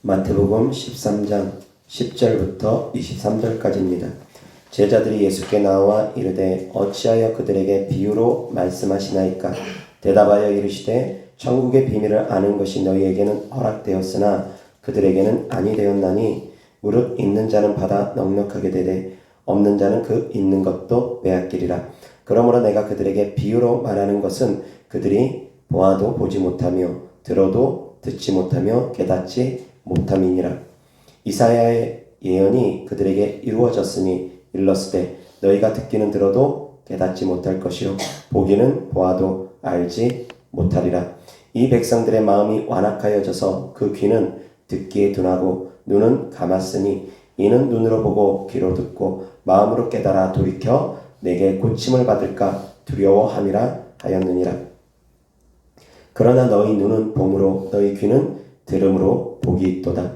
마태복음 13장 10절부터 23절까지입니다. 제자들이 예수께 나와 이르되 어찌하여 그들에게 비유로 말씀하시나이까? 대답하여 이르시되 천국의 비밀을 아는 것이 너희에게는 허락되었으나 그들에게는 아니 되었나니 무릇 있는 자는 받아 넉넉하게 되되 없는 자는 그 있는 것도 빼앗기리라. 그러므로 내가 그들에게 비유로 말하는 것은 그들이 보아도 보지 못하며 들어도 듣지 못하며 깨닫지 못함이니라. 이사야의 예언이 그들에게 이루어졌으니 일렀으되 너희가 듣기는 들어도 깨닫지 못할 것이요 보기는 보아도 알지 못하리라. 이 백성들의 마음이 완악하여져서 그 귀는 듣기에 둔하고 눈은 감았으니 이는 눈으로 보고 귀로 듣고 마음으로 깨달아 돌이켜 내게 고침을 받을까 두려워함이라 하였느니라. 그러나 너희 눈은 봄으로 너희 귀는 들음으로 복이 있도다.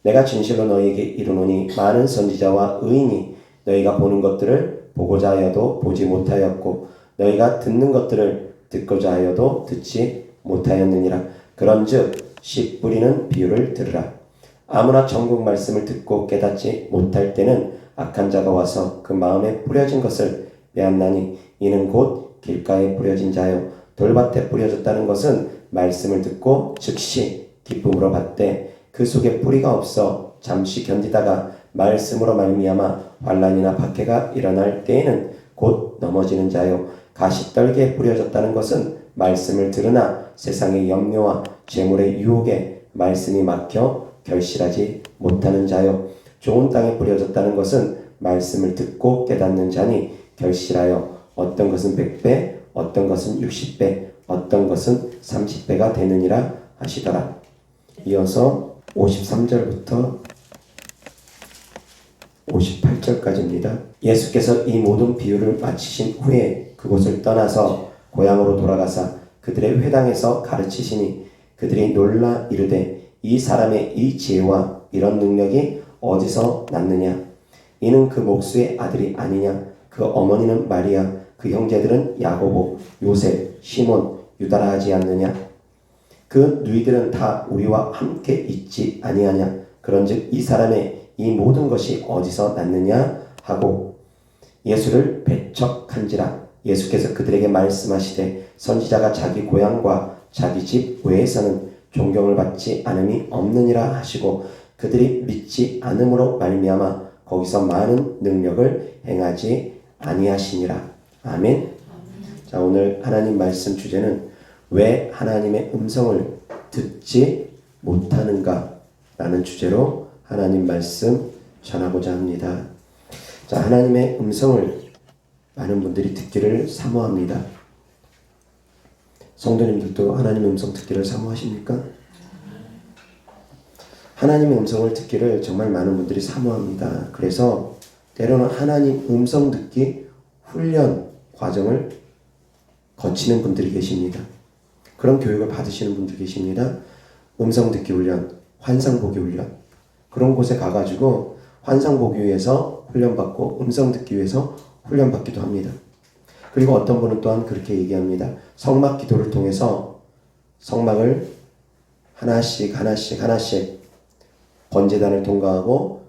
내가 진실로 너희에게 이르노니 많은 선지자와 의인이 너희가 보는 것들을 보고자 하여도 보지 못하였고 너희가 듣는 것들을 듣고자 하여도 듣지 못하였느니라. 그런즉 씨 뿌리는 비유를 들으라. 아무나 천국 말씀을 듣고 깨닫지 못할 때는 악한 자가 와서 그 마음에 뿌려진 것을 빼앗나니 이는 곧 길가에 뿌려진 자요 돌밭에 뿌려졌다는 것은 말씀을 듣고 즉시 기쁨으로 받되 그 속에 뿌리가 없어 잠시 견디다가 말씀으로 말미암아 환난이나 박해가 일어날 때에는 곧 넘어지는 자요 가시떨기에 뿌려졌다는 것은 말씀을 들으나 세상의 염려와 재물의 유혹에 말씀이 막혀 결실하지 못하는 자요 좋은 땅에 뿌려졌다는 것은 말씀을 듣고 깨닫는 자니 결실하여 어떤 것은 100배 어떤 것은 60배 어떤 것은 30배가 되느니라 하시더라. 이어서 53절부터 58절까지입니다. 예수께서 이 모든 비유를 마치신 후에 그곳을 떠나서 고향으로 돌아가사 그들의 회당에서 가르치시니 그들이 놀라 이르되 이 사람의 이 지혜와 이런 능력이 어디서 났느냐? 이는 그 목수의 아들이 아니냐? 그 어머니는 마리아, 그 형제들은 야고보, 요셉, 시몬, 유다라 하지 않느냐? 그 누이들은 다 우리와 함께 있지 아니하냐? 그런즉 이 사람의 이 모든 것이 어디서 났느냐? 하고 예수를 배척한지라. 예수께서 그들에게 말씀하시되 선지자가 자기 고향과 자기 집 외에서는 존경을 받지 않음이 없느니라 하시고 그들이 믿지 않음으로 말미암아 거기서 많은 능력을 행하지 아니하시니라. 아멘. 자, 오늘 하나님 말씀 주제는 왜 하나님의 음성을 듣지 못하는가 라는 주제로 하나님 말씀 전하고자 합니다. 자, 하나님의 음성을 많은 분들이 듣기를 사모합니다. 성도님들도 하나님의 음성 듣기를 사모하십니까? 하나님의 음성을 듣기를 정말 많은 분들이 사모합니다. 그래서 때로는 하나님 음성 듣기 훈련 과정을 거치는 분들이 계십니다. 그런 교육을 받으시는 분들 계십니다. 음성 듣기 훈련, 환상 보기 훈련 그런 곳에 가가지고 환상 보기 위해서 훈련받고 음성 듣기 위해서 훈련받기도 합니다. 그리고 어떤 분은 또한 그렇게 얘기합니다. 성막 기도를 통해서 성막을 하나씩 번제단을 통과하고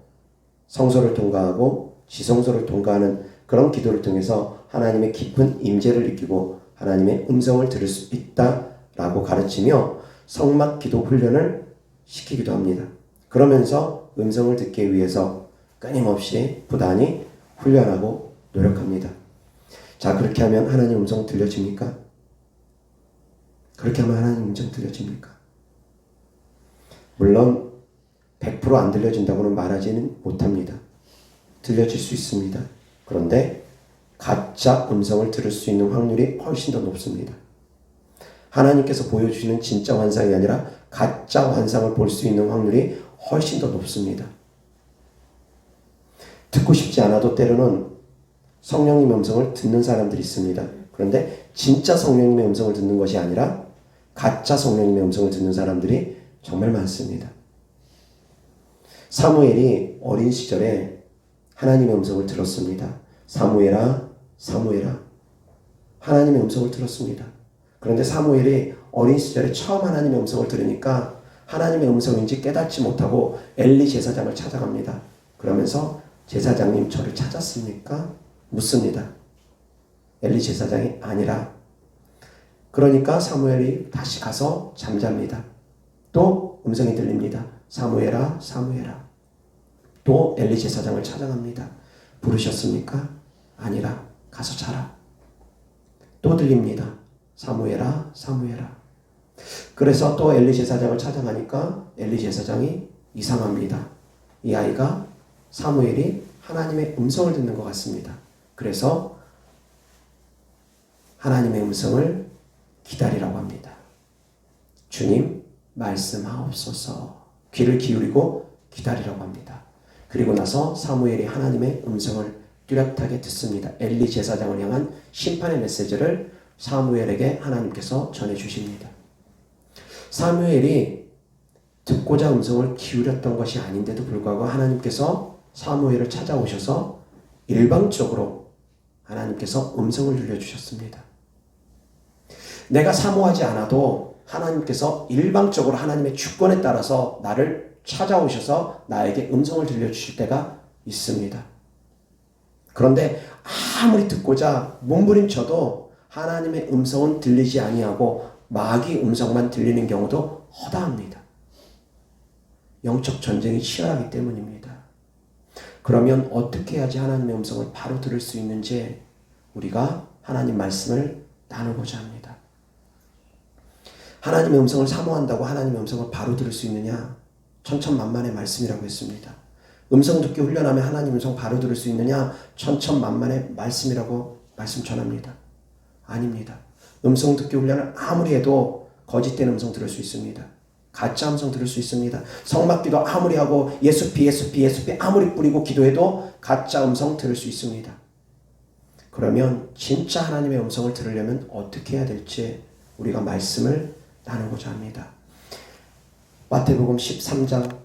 성소를 통과하고 지성소를 통과하는 그런 기도를 통해서 하나님의 깊은 임재를 느끼고 하나님의 음성을 들을 수 있다라고 가르치며 성막 기도 훈련을 시키기도 합니다. 그러면서 음성을 듣기 위해서 끊임없이 부단히 훈련하고 노력합니다. 자, 그렇게 하면 하나님 음성 들려집니까? 그렇게 하면 하나님 음성 들려집니까? 물론 100% 안 들려진다고는 말하지는 못합니다. 들려질 수 있습니다. 그런데 가짜 음성을 들을 수 있는 확률이 훨씬 더 높습니다. 하나님께서 보여주시는 진짜 환상이 아니라 가짜 환상을 볼 수 있는 확률이 훨씬 더 높습니다. 듣고 싶지 않아도 때로는 성령님의 음성을 듣는 사람들이 있습니다. 그런데 진짜 성령님의 음성을 듣는 것이 아니라 가짜 성령님의 음성을 듣는 사람들이 정말 많습니다. 사무엘이 어린 시절에 하나님의 음성을 들었습니다. 사무엘아, 사무엘아. 하나님의 음성을 들었습니다. 그런데 사무엘이 어린 시절에 처음 하나님의 음성을 들으니까 하나님의 음성인지 깨닫지 못하고 엘리 제사장을 찾아갑니다. 그러면서 제사장님 저를 찾았습니까? 묻습니다. 엘리 제사장이 아니라. 그러니까 사무엘이 다시 가서 잠잡니다. 또 음성이 들립니다. 사무엘아 사무엘아. 또 엘리 제사장을 찾아갑니다. 부르셨습니까? 아니라. 가서 자라. 또 들립니다. 사무엘아 사무엘아. 그래서 또 엘리 제사장을 찾아가니까 엘리 제사장이 이상합니다. 이 아이가 사무엘이 하나님의 음성을 듣는 것 같습니다. 그래서 하나님의 음성을 기다리라고 합니다. 주님 말씀하옵소서. 귀를 기울이고 기다리라고 합니다. 그리고 나서 사무엘이 하나님의 음성을 뚜렷하게 듣습니다. 엘리 제사장을 향한 심판의 메시지를 사무엘에게 하나님께서 전해주십니다. 사무엘이 듣고자 음성을 기울였던 것이 아닌데도 불구하고 하나님께서 사무엘을 찾아오셔서 일방적으로 하나님께서 음성을 들려주셨습니다. 내가 사모하지 않아도 하나님께서 일방적으로 하나님의 주권에 따라서 나를 찾아오셔서 나에게 음성을 들려주실 때가 있습니다. 그런데 아무리 듣고자 몸부림쳐도 하나님의 음성은 들리지 아니하고 마귀 음성만 들리는 경우도 허다합니다. 영적 전쟁이 치열하기 때문입니다. 그러면 어떻게 해야지 하나님의 음성을 바로 들을 수 있는지 우리가 하나님 말씀을 나누고자 합니다. 하나님의 음성을 사모한다고 하나님의 음성을 바로 들을 수 있느냐? 천천만만의 말씀이라고 했습니다. 음성 듣기 훈련하면 하나님 음성 바로 들을 수 있느냐? 천천만만의 말씀이라고 말씀 전합니다. 아닙니다. 음성 듣기 훈련을 아무리 해도 거짓된 음성 들을 수 있습니다. 가짜 음성 들을 수 있습니다. 성막기도 아무리 하고 예수피 아무리 뿌리고 기도해도 가짜 음성 들을 수 있습니다. 그러면 진짜 하나님의 음성을 들으려면 어떻게 해야 될지 우리가 말씀을 나누고자 합니다. 마태복음 13장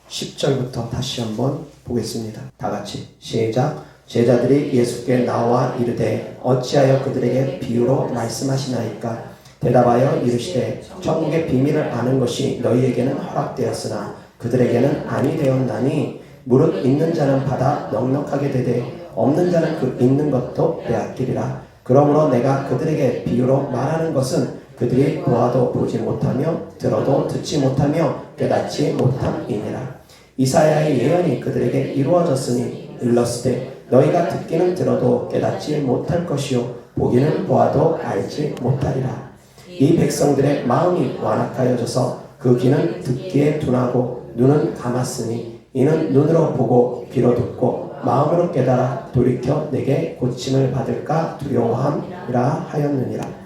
10절부터 다시 한번 보겠습니다. 다 같이 시작. 제자들이 예수께 나와 이르되 어찌하여 그들에게 비유로 말씀하시나이까? 대답하여 이르시되 천국의 비밀을 아는 것이 너희에게는 허락되었으나 그들에게는 아니 되었나니 무릇 있는 자는 받아 넉넉하게 되되 없는 자는 그 있는 것도 빼앗기리라. 그러므로 내가 그들에게 비유로 말하는 것은 그들이 보아도 보지 못하며 들어도 듣지 못하며 깨닫지 못함이니라. 이사야의 예언이 그들에게 이루어졌으니 일렀으되 너희가 듣기는 들어도 깨닫지 못할 것이요 보기는 보아도 알지 못하리라. 이 백성들의 마음이 완악하여져서 그 귀는 듣기에 둔하고 눈은 감았으니 이는 눈으로 보고 귀로 듣고 마음으로 깨달아 돌이켜 내게 고침을 받을까 두려워함이라 하였느니라.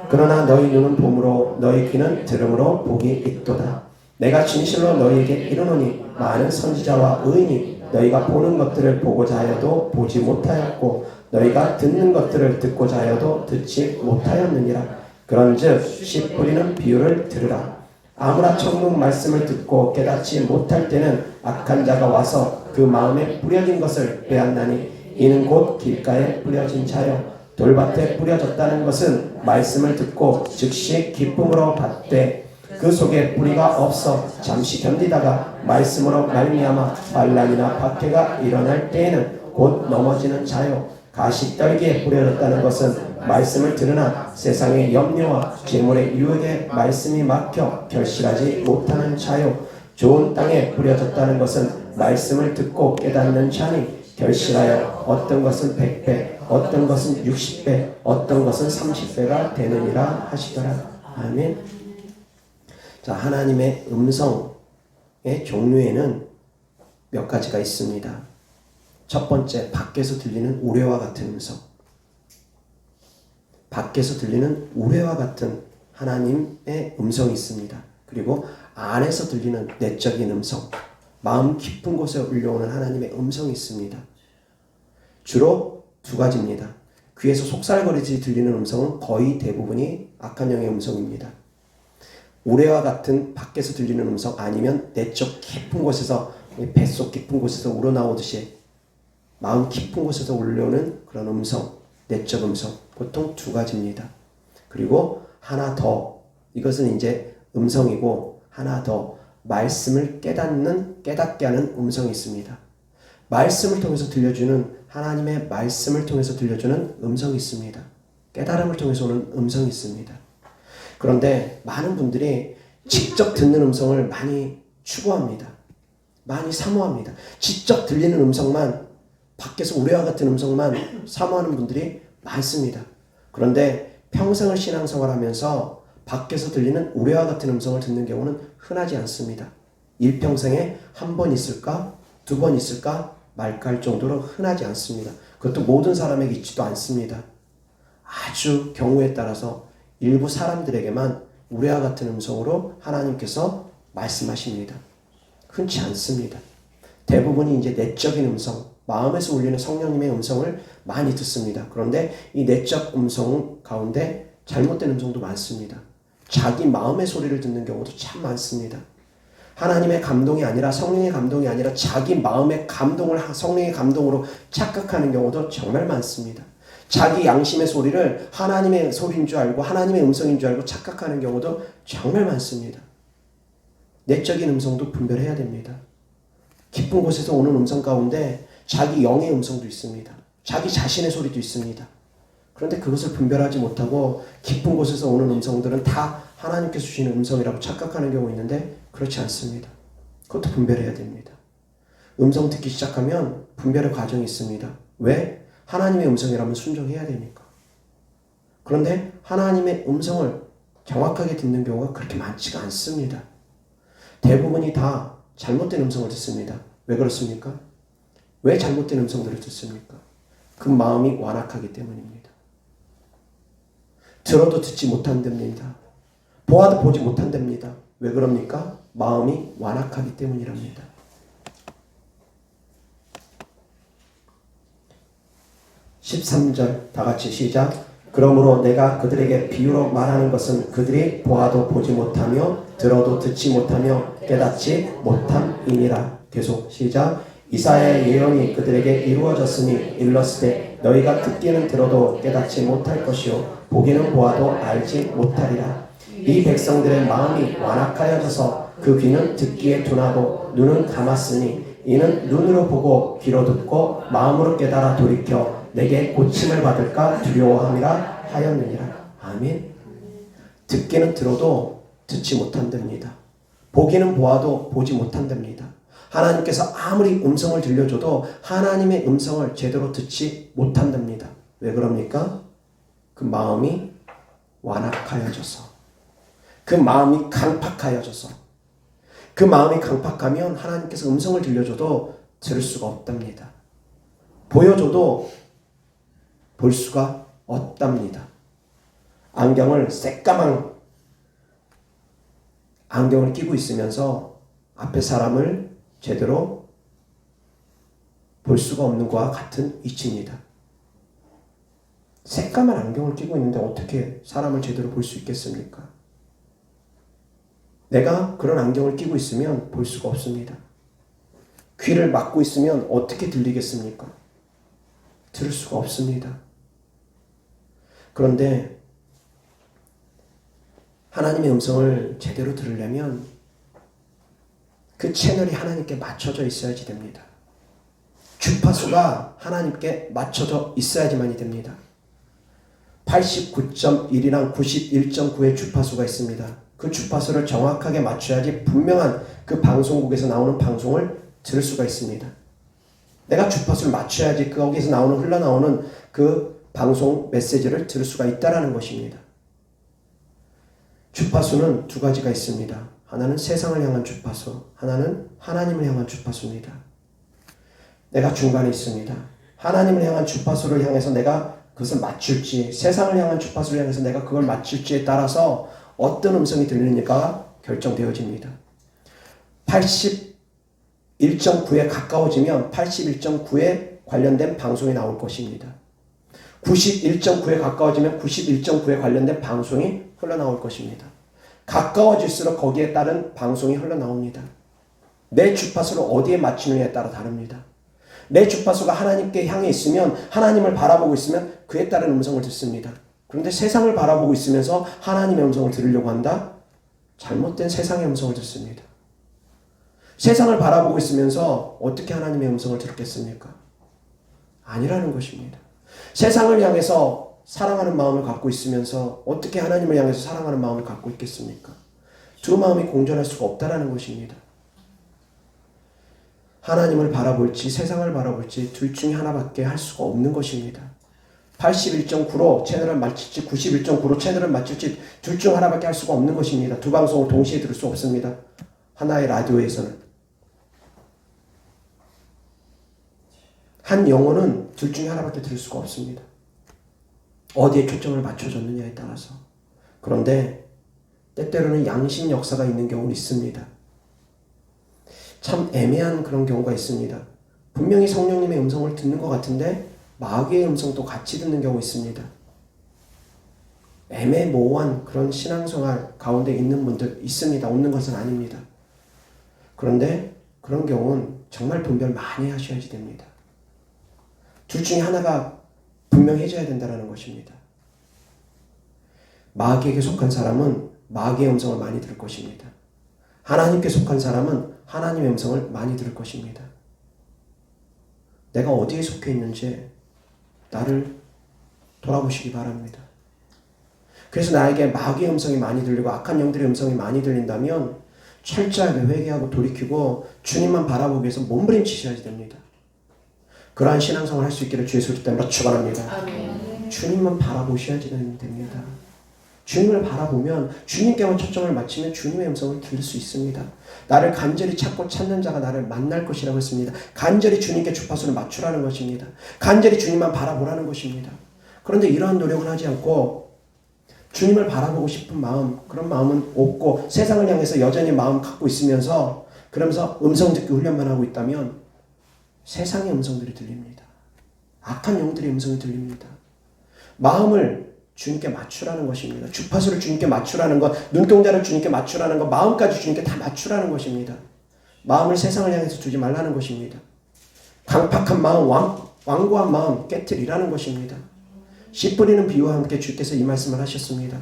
그러나 너희 눈은 봄으로 너희 귀는 들음으로 복이 있도다. 내가 진실로 너희에게 이르노니 많은 선지자와 의인이 너희가 보는 것들을 보고자 하여도 보지 못하였고 너희가 듣는 것들을 듣고자 하여도 듣지 못하였느니라. 그런즉 씨 뿌리는 비유를 들으라. 아무나 천국 말씀을 듣고 깨닫지 못할 때는 악한 자가 와서 그 마음에 뿌려진 것을 빼앗나니 이는 곧 길가에 뿌려진 자요 돌밭에 뿌려졌다는 것은 말씀을 듣고 즉시 기쁨으로 받되 그 속에 뿌리가 없어 잠시 견디다가 말씀으로 말미암아 반란이나 박해가 일어날 때에는 곧 넘어지는 자요 가시떨기에 뿌려졌다는 것은 말씀을 들으나 세상의 염려와 재물의 유혹에 말씀이 막혀 결실하지 못하는 자요 좋은 땅에 뿌려졌다는 것은 말씀을 듣고 깨닫는 자니 결실하여 어떤 것은 100배 어떤 것은 60배 어떤 것은 30배가 되느니라 하시더라. 아멘. 자, 하나님의 음성의 종류에는 몇 가지가 있습니다. 첫 번째, 밖에서 들리는 우레와 같은 음성. 밖에서 들리는 우레와 같은 하나님의 음성이 있습니다. 그리고 안에서 들리는 내적인 음성, 마음 깊은 곳에 울려오는 하나님의 음성이 있습니다. 주로 두 가지입니다. 귀에서 속살거리듯이 들리는 음성은 거의 대부분이 악한 영의 음성입니다. 우레와 같은 밖에서 들리는 음성 아니면 내적 깊은 곳에서 뱃속 깊은 곳에서 우러나오듯이 마음 깊은 곳에서 울려오는 그런 음성, 내적 음성 보통 두 가지입니다. 그리고 하나 더 이것은 이제 음성이고 하나 더 말씀을 깨닫게 하는 음성이 있습니다. 말씀을 통해서 들려주는 하나님의 말씀을 통해서 들려주는 음성이 있습니다. 깨달음을 통해서 오는 음성이 있습니다. 그런데 많은 분들이 직접 듣는 음성을 많이 추구합니다. 많이 사모합니다. 직접 들리는 음성만, 밖에서 우레와 같은 음성만 사모하는 분들이 많습니다. 그런데 평생을 신앙생활하면서 밖에서 들리는 우레와 같은 음성을 듣는 경우는 흔하지 않습니다. 일평생에 한 번 있을까? 두 번 있을까? 말까 할 정도로 흔하지 않습니다. 그것도 모든 사람에게 있지도 않습니다. 아주 경우에 따라서 일부 사람들에게만 우레와 같은 음성으로 하나님께서 말씀하십니다. 흔치 않습니다. 대부분이 이제 내적인 음성, 마음에서 울리는 성령님의 음성을 많이 듣습니다. 그런데 이 내적 음성 가운데 잘못된 음성도 많습니다. 자기 마음의 소리를 듣는 경우도 참 많습니다. 하나님의 감동이 아니라 성령의 감동이 아니라 자기 마음의 감동을 성령의 감동으로 착각하는 경우도 정말 많습니다. 자기 양심의 소리를 하나님의 소리인 줄 알고 하나님의 음성인 줄 알고 착각하는 경우도 정말 많습니다. 내적인 음성도 분별해야 됩니다. 깊은 곳에서 오는 음성 가운데 자기 영의 음성도 있습니다. 자기 자신의 소리도 있습니다. 그런데 그것을 분별하지 못하고 깊은 곳에서 오는 음성들은 다 하나님께서 주시는 음성이라고 착각하는 경우가 있는데 그렇지 않습니다. 그것도 분별해야 됩니다. 음성 듣기 시작하면 분별의 과정이 있습니다. 왜? 하나님의 음성이라면 순종해야 되니까. 그런데 하나님의 음성을 정확하게 듣는 경우가 그렇게 많지가 않습니다. 대부분이 다 잘못된 음성을 듣습니다. 왜 그렇습니까? 왜 잘못된 음성들을 듣습니까? 그 마음이 완악하기 때문입니다. 들어도 듣지 못한답니다. 보아도 보지 못한답니다. 왜 그럽니까? 마음이 완악하기 때문이랍니다. 13절 다 같이 시작. 그러므로 내가 그들에게 비유로 말하는 것은 그들이 보아도 보지 못하며 들어도 듣지 못하며 깨닫지 못함이니라. 계속 시작. 이사야의 예언이 그들에게 이루어졌으니 일렀으되 너희가 듣기는 들어도 깨닫지 못할 것이요 보기는 보아도 알지 못하리라. 이 백성들의 마음이 완악하여져서 그 귀는 듣기에 둔하고 눈은 감았으니 이는 눈으로 보고 귀로 듣고 마음으로 깨달아 돌이켜 내게 고침을 받을까 두려워함이라 하였느니라. 아멘. 듣기는 들어도 듣지 못한답니다. 보기는 보아도 보지 못한답니다. 하나님께서 아무리 음성을 들려줘도 하나님의 음성을 제대로 듣지 못한답니다. 왜 그럽니까? 그 마음이 완악하여져서, 그 마음이 강팍하여져서, 그 마음이 강팍하면 하나님께서 음성을 들려줘도 들을 수가 없답니다. 보여줘도 볼 수가 없답니다. 안경을 새까만 안경을 끼고 있으면서 앞에 사람을 제대로 볼 수가 없는 것과 같은 이치입니다. 새까만 안경을 끼고 있는데 어떻게 사람을 제대로 볼 수 있겠습니까? 내가 그런 안경을 끼고 있으면 볼 수가 없습니다. 귀를 막고 있으면 어떻게 들리겠습니까? 들을 수가 없습니다. 그런데 하나님의 음성을 제대로 들으려면 그 채널이 하나님께 맞춰져 있어야지 됩니다. 주파수가 하나님께 맞춰져 있어야지만이 됩니다. 89.1이랑 91.9의 주파수가 있습니다. 그 주파수를 정확하게 맞춰야지 분명한 그 방송국에서 나오는 방송을 들을 수가 있습니다. 내가 주파수를 맞춰야지 거기서 흘러나오는 그 방송 메시지를 들을 수가 있다는 것입니다. 주파수는 두 가지가 있습니다. 하나는 세상을 향한 주파수, 하나는 하나님을 향한 주파수입니다. 내가 중간에 있습니다. 하나님을 향한 주파수를 향해서 내가 그것을 맞출지, 세상을 향한 주파수를 향해서 내가 그걸 맞출지에 따라서 어떤 음성이 들리는지가 결정되어집니다. 81.9에 가까워지면 81.9에 관련된 방송이 나올 것입니다. 91.9에 가까워지면 91.9에 관련된 방송이 흘러나올 것입니다. 가까워질수록 거기에 따른 방송이 흘러나옵니다. 내 주파수를 어디에 맞추느냐에 따라 다릅니다. 내 주파수가 하나님께 향해 있으면, 하나님을 바라보고 있으면 그에 따른 음성을 듣습니다. 그런데 세상을 바라보고 있으면서 하나님의 음성을 들으려고 한다? 잘못된 세상의 음성을 듣습니다. 세상을 바라보고 있으면서 어떻게 하나님의 음성을 들었겠습니까? 아니라는 것입니다. 세상을 향해서 사랑하는 마음을 갖고 있으면서 어떻게 하나님을 향해서 사랑하는 마음을 갖고 있겠습니까? 두 마음이 공존할 수가 없다라는 것입니다. 하나님을 바라볼지 세상을 바라볼지 둘 중에 하나밖에 할 수가 없는 것입니다. 81.9로 채널을 맞출지 91.9로 채널을 맞출지 둘 중 하나밖에 할 수가 없는 것입니다. 두 방송을 동시에 들을 수 없습니다. 하나의 라디오에서는. 한 영혼은 둘 중에 하나밖에 들을 수가 없습니다. 어디에 초점을 맞춰줬느냐에 따라서. 그런데 때때로는 양심 역사가 있는 경우는 있습니다. 참 애매한 그런 경우가 있습니다. 분명히 성령님의 음성을 듣는 것 같은데 마귀의 음성도 같이 듣는 경우 있습니다. 애매모호한 그런 신앙생활 가운데 있는 분들 있습니다. 없는 것은 아닙니다. 그런데 그런 경우는 정말 분별 많이 하셔야지 됩니다. 둘 중에 하나가 분명해져야 된다는 것입니다. 마귀에게 속한 사람은 마귀의 음성을 많이 들을 것입니다. 하나님께 속한 사람은 하나님의 음성을 많이 들을 것입니다. 내가 어디에 속해 있는지 나를 돌아보시기 바랍니다. 그래서 나에게 마귀의 음성이 많이 들리고 악한 영들의 음성이 많이 들린다면 철저하게 회개하고 돌이키고 주님만 바라보기 위해서 몸부림치셔야 됩니다. 그러한 신앙생활을 할 수 있기를 주의 소리 때문에 축원합니다. 아멘. 주님만 바라보셔야지 됩니다. 주님을 바라보면 주님께만 초점을 맞추면 주님의 음성을 들을 수 있습니다. 나를 간절히 찾고 찾는 자가 나를 만날 것이라고 했습니다. 간절히 주님께 주파수를 맞추라는 것입니다. 간절히 주님만 바라보라는 것입니다. 그런데 이러한 노력을 하지 않고 주님을 바라보고 싶은 마음, 그런 마음은 없고 세상을 향해서 여전히 마음 갖고 있으면서 그러면서 음성 듣기 훈련만 하고 있다면 세상의 음성들이 들립니다. 악한 영들의 음성이 들립니다. 마음을 주님께 맞추라는 것입니다. 주파수를 주님께 맞추라는 것, 눈동자를 주님께 맞추라는 것, 마음까지 주님께 다 맞추라는 것입니다. 마음을 세상을 향해서 두지 말라는 것입니다. 강팍한 마음, 완고한 마음 깨트리라는 것입니다. 씨 뿌리는 비유와 함께 주께서 이 말씀을 하셨습니다.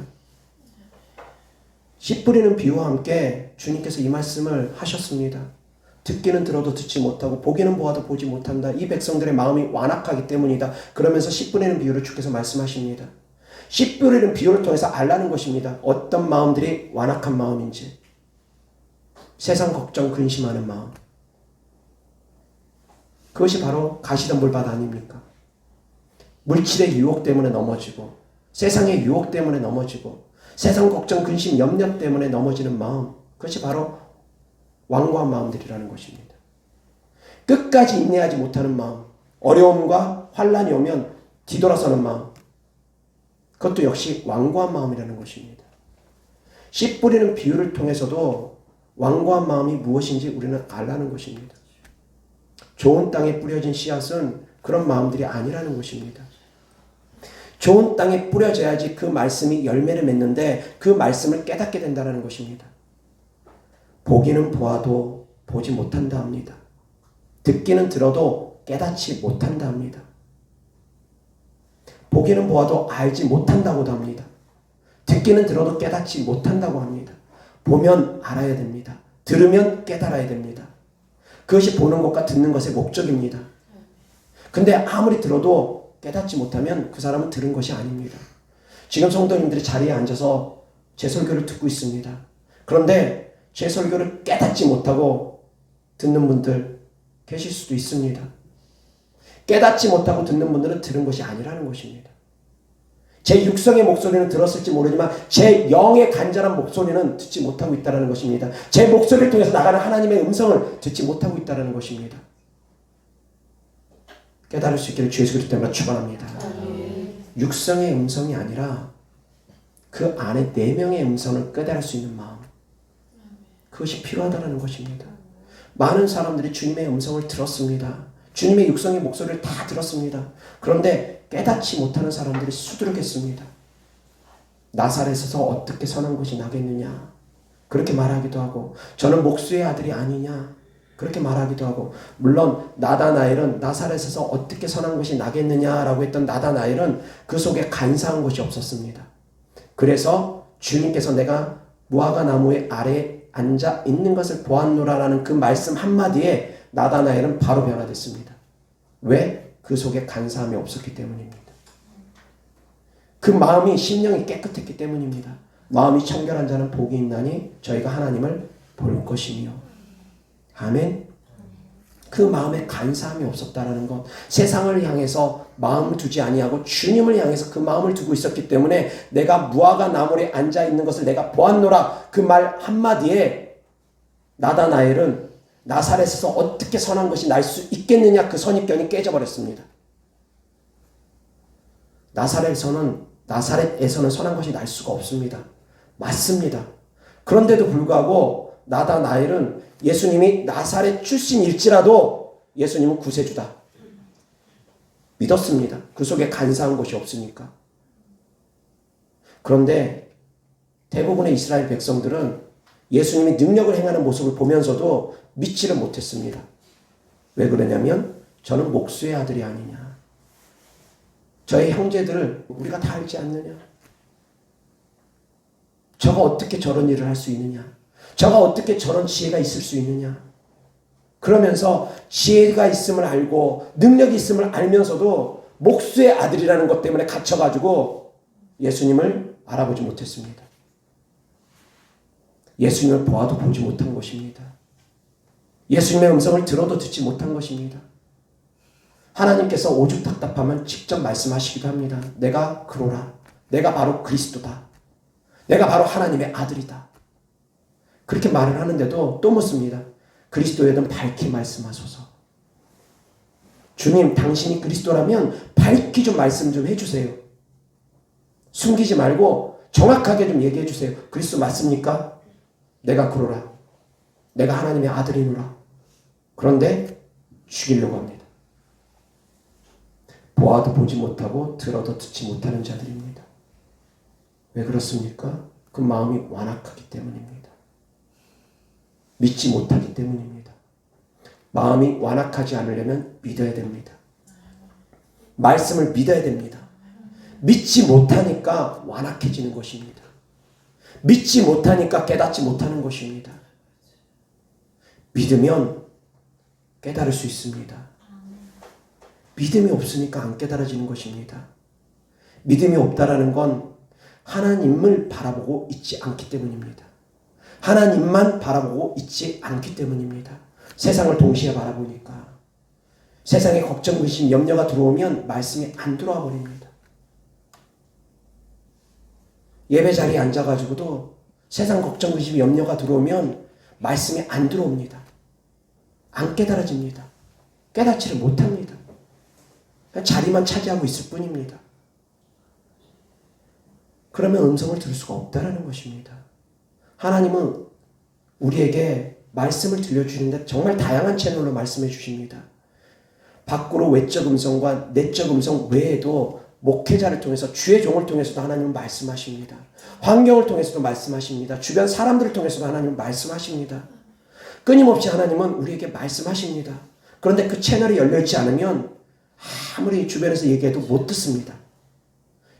씨 뿌리는 비유와 함께 주님께서 이 말씀을 하셨습니다. 듣기는 들어도 듣지 못하고 보기는 보아도 보지 못한다. 이 백성들의 마음이 완악하기 때문이다. 그러면서 씨 뿌리는 비유를 주께서 말씀하십니다. 씨 뿌리는 비유를 통해서 알라는 것입니다. 어떤 마음들이 완악한 마음인지. 세상 걱정 근심하는 마음. 그것이 바로 가시덤불밭 아닙니까? 물질의 유혹 때문에 넘어지고 세상의 유혹 때문에 넘어지고 세상 걱정 근심 염려 때문에 넘어지는 마음. 그것이 바로 완고한 마음들이라는 것입니다. 끝까지 인내하지 못하는 마음, 어려움과 환난이 오면 뒤돌아서는 마음, 그것도 역시 완고한 마음이라는 것입니다. 씨 뿌리는 비유를 통해서도 완고한 마음이 무엇인지 우리는 알라는 것입니다. 좋은 땅에 뿌려진 씨앗은 그런 마음들이 아니라는 것입니다. 좋은 땅에 뿌려져야지 그 말씀이 열매를 맺는데 그 말씀을 깨닫게 된다는 것입니다. 보기는 보아도 보지 못한다 합니다. 듣기는 들어도 깨닫지 못한다 합니다. 보기는 보아도 알지 못한다고도 합니다. 듣기는 들어도 깨닫지 못한다고 합니다. 보면 알아야 됩니다. 들으면 깨달아야 됩니다. 그것이 보는 것과 듣는 것의 목적입니다. 근데 아무리 들어도 깨닫지 못하면 그 사람은 들은 것이 아닙니다. 지금 성도님들이 자리에 앉아서 제 설교를 듣고 있습니다. 그런데 제 설교를 깨닫지 못하고 듣는 분들 계실 수도 있습니다. 깨닫지 못하고 듣는 분들은 들은 것이 아니라는 것입니다. 제 육성의 목소리는 들었을지 모르지만 제 영의 간절한 목소리는 듣지 못하고 있다는 것입니다. 제 목소리를 통해서 나가는 하나님의 음성을 듣지 못하고 있다는 것입니다. 깨달을 수 있기를 주의 그리스도 때문에 축원합니다. 육성의 음성이 아니라 그 안에 내명의 음성을 깨달을 수 있는 마음, 그것이 필요하다는 것입니다. 많은 사람들이 주님의 음성을 들었습니다. 주님의 육성의 목소리를 다 들었습니다. 그런데 깨닫지 못하는 사람들이 수두룩했습니다. 나사렛에서 어떻게 선한 것이 나겠느냐 그렇게 말하기도 하고, 저는 목수의 아들이 아니냐 그렇게 말하기도 하고, 물론 나다나엘은 나사렛에서 어떻게 선한 것이 나겠느냐라고 했던 나다나엘은 그 속에 간사한 것이 없었습니다. 그래서 주님께서 내가 무화과 나무의 아래에 앉아 있는 것을 보았노라라는 그 말씀 한마디에 나다나엘은 바로 변화됐습니다. 왜? 그 속에 간사함이 없었기 때문입니다. 그 마음이 심령이 깨끗했기 때문입니다. 마음이 청결한 자는 복이 있나니 저희가 하나님을 볼 것이며. 아멘. 그 마음에 간사함이 없었다라는 것, 세상을 향해서 마음을 두지 아니하고 주님을 향해서 그 마음을 두고 있었기 때문에 내가 무화과 나무에 앉아 있는 것을 내가 보았노라 그 말 한마디에 나다나엘은 나사렛에서 어떻게 선한 것이 날 수 있겠느냐 그 선입견이 깨져버렸습니다. 나사렛에서는 선한 것이 날 수가 없습니다. 맞습니다. 그런데도 불구하고 나다나엘은 예수님이 나사렛 출신일지라도 예수님은 구세주다 믿었습니다. 그 속에 간사한 것이 없으니까. 그런데 대부분의 이스라엘 백성들은 예수님이 능력을 행하는 모습을 보면서도 믿지를 못했습니다. 왜 그러냐면 저는 목수의 아들이 아니냐. 저의 형제들을 우리가 다 알지 않느냐. 저가 어떻게 저런 일을 할 수 있느냐. 저가 어떻게 저런 지혜가 있을 수 있느냐. 그러면서 지혜가 있음을 알고 능력이 있음을 알면서도 목수의 아들이라는 것 때문에 갇혀가지고 예수님을 알아보지 못했습니다. 예수님을 보아도 보지 못한 것입니다. 예수님의 음성을 들어도 듣지 못한 것입니다. 하나님께서 오죽 답답하면 직접 말씀하시기도 합니다. 내가 그로라. 내가 바로 그리스도다. 내가 바로 하나님의 아들이다. 그렇게 말을 하는데도 또 묻습니다. 그리스도여든 밝히 말씀하소서. 주님, 당신이 그리스도라면 밝히 좀 말씀 좀 해주세요. 숨기지 말고 정확하게 좀 얘기해 주세요. 그리스도 맞습니까? 내가 그러라. 내가 하나님의 아들이노라. 그런데 죽이려고 합니다. 보아도 보지 못하고 들어도 듣지 못하는 자들입니다. 왜 그렇습니까? 그 마음이 완악하기 때문입니다. 믿지 못하기 때문입니다. 마음이 완악하지 않으려면 믿어야 됩니다. 말씀을 믿어야 됩니다. 믿지 못하니까 완악해지는 것입니다. 믿지 못하니까 깨닫지 못하는 것입니다. 믿으면 깨달을 수 있습니다. 믿음이 없으니까 안 깨달아지는 것입니다. 믿음이 없다라는 건 하나님을 바라보고 있지 않기 때문입니다. 하나님만 바라보고 있지 않기 때문입니다. 세상을 동시에 바라보니까 세상에 걱정, 의심, 염려가 들어오면 말씀이 안 들어와 버립니다. 예배 자리에 앉아가지고도 세상 걱정, 의심, 염려가 들어오면 말씀이 안 들어옵니다. 안 깨달아집니다. 깨닫지를 못합니다. 그냥 자리만 차지하고 있을 뿐입니다. 그러면 음성을 들을 수가 없다는 것입니다. 하나님은 우리에게 말씀을 들려주시는데 정말 다양한 채널로 말씀해 주십니다. 밖으로 외적 음성과 내적 음성 외에도 목회자를 통해서 주의 종을 통해서도 하나님은 말씀하십니다. 환경을 통해서도 말씀하십니다. 주변 사람들을 통해서도 하나님은 말씀하십니다. 끊임없이 하나님은 우리에게 말씀하십니다. 그런데 그 채널이 열려있지 않으면 아무리 주변에서 얘기해도 못 듣습니다.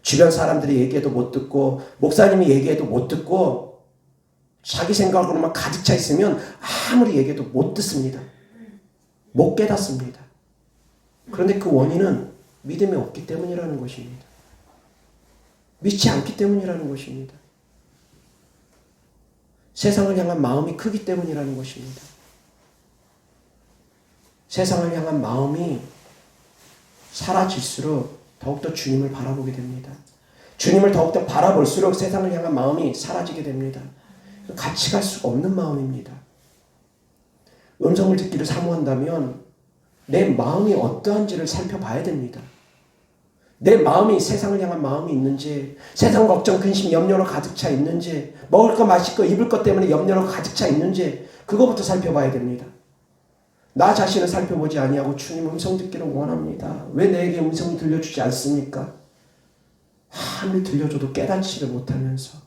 주변 사람들이 얘기해도 못 듣고 목사님이 얘기해도 못 듣고 자기 생각으로만 가득 차 있으면 아무리 얘기해도 못 듣습니다. 못 깨닫습니다. 그런데 그 원인은 믿음이 없기 때문이라는 것입니다. 믿지 않기 때문이라는 것입니다. 세상을 향한 마음이 크기 때문이라는 것입니다. 세상을 향한 마음이 사라질수록 더욱더 주님을 바라보게 됩니다. 주님을 더욱더 바라볼수록 세상을 향한 마음이 사라지게 됩니다. 같이 갈 수가 없는 마음입니다. 음성을 듣기를 사모한다면 내 마음이 어떠한지를 살펴봐야 됩니다. 내 마음이 세상을 향한 마음이 있는지, 세상 걱정, 근심, 염려로 가득 차 있는지, 먹을 거, 마실 거, 입을 것 때문에 염려로 가득 차 있는지 그거부터 살펴봐야 됩니다. 나 자신을 살펴보지 아니하고 주님 음성 듣기를 원합니다. 왜 내게 음성을 들려주지 않습니까? 아무리 들려줘도 깨닫지를 못하면서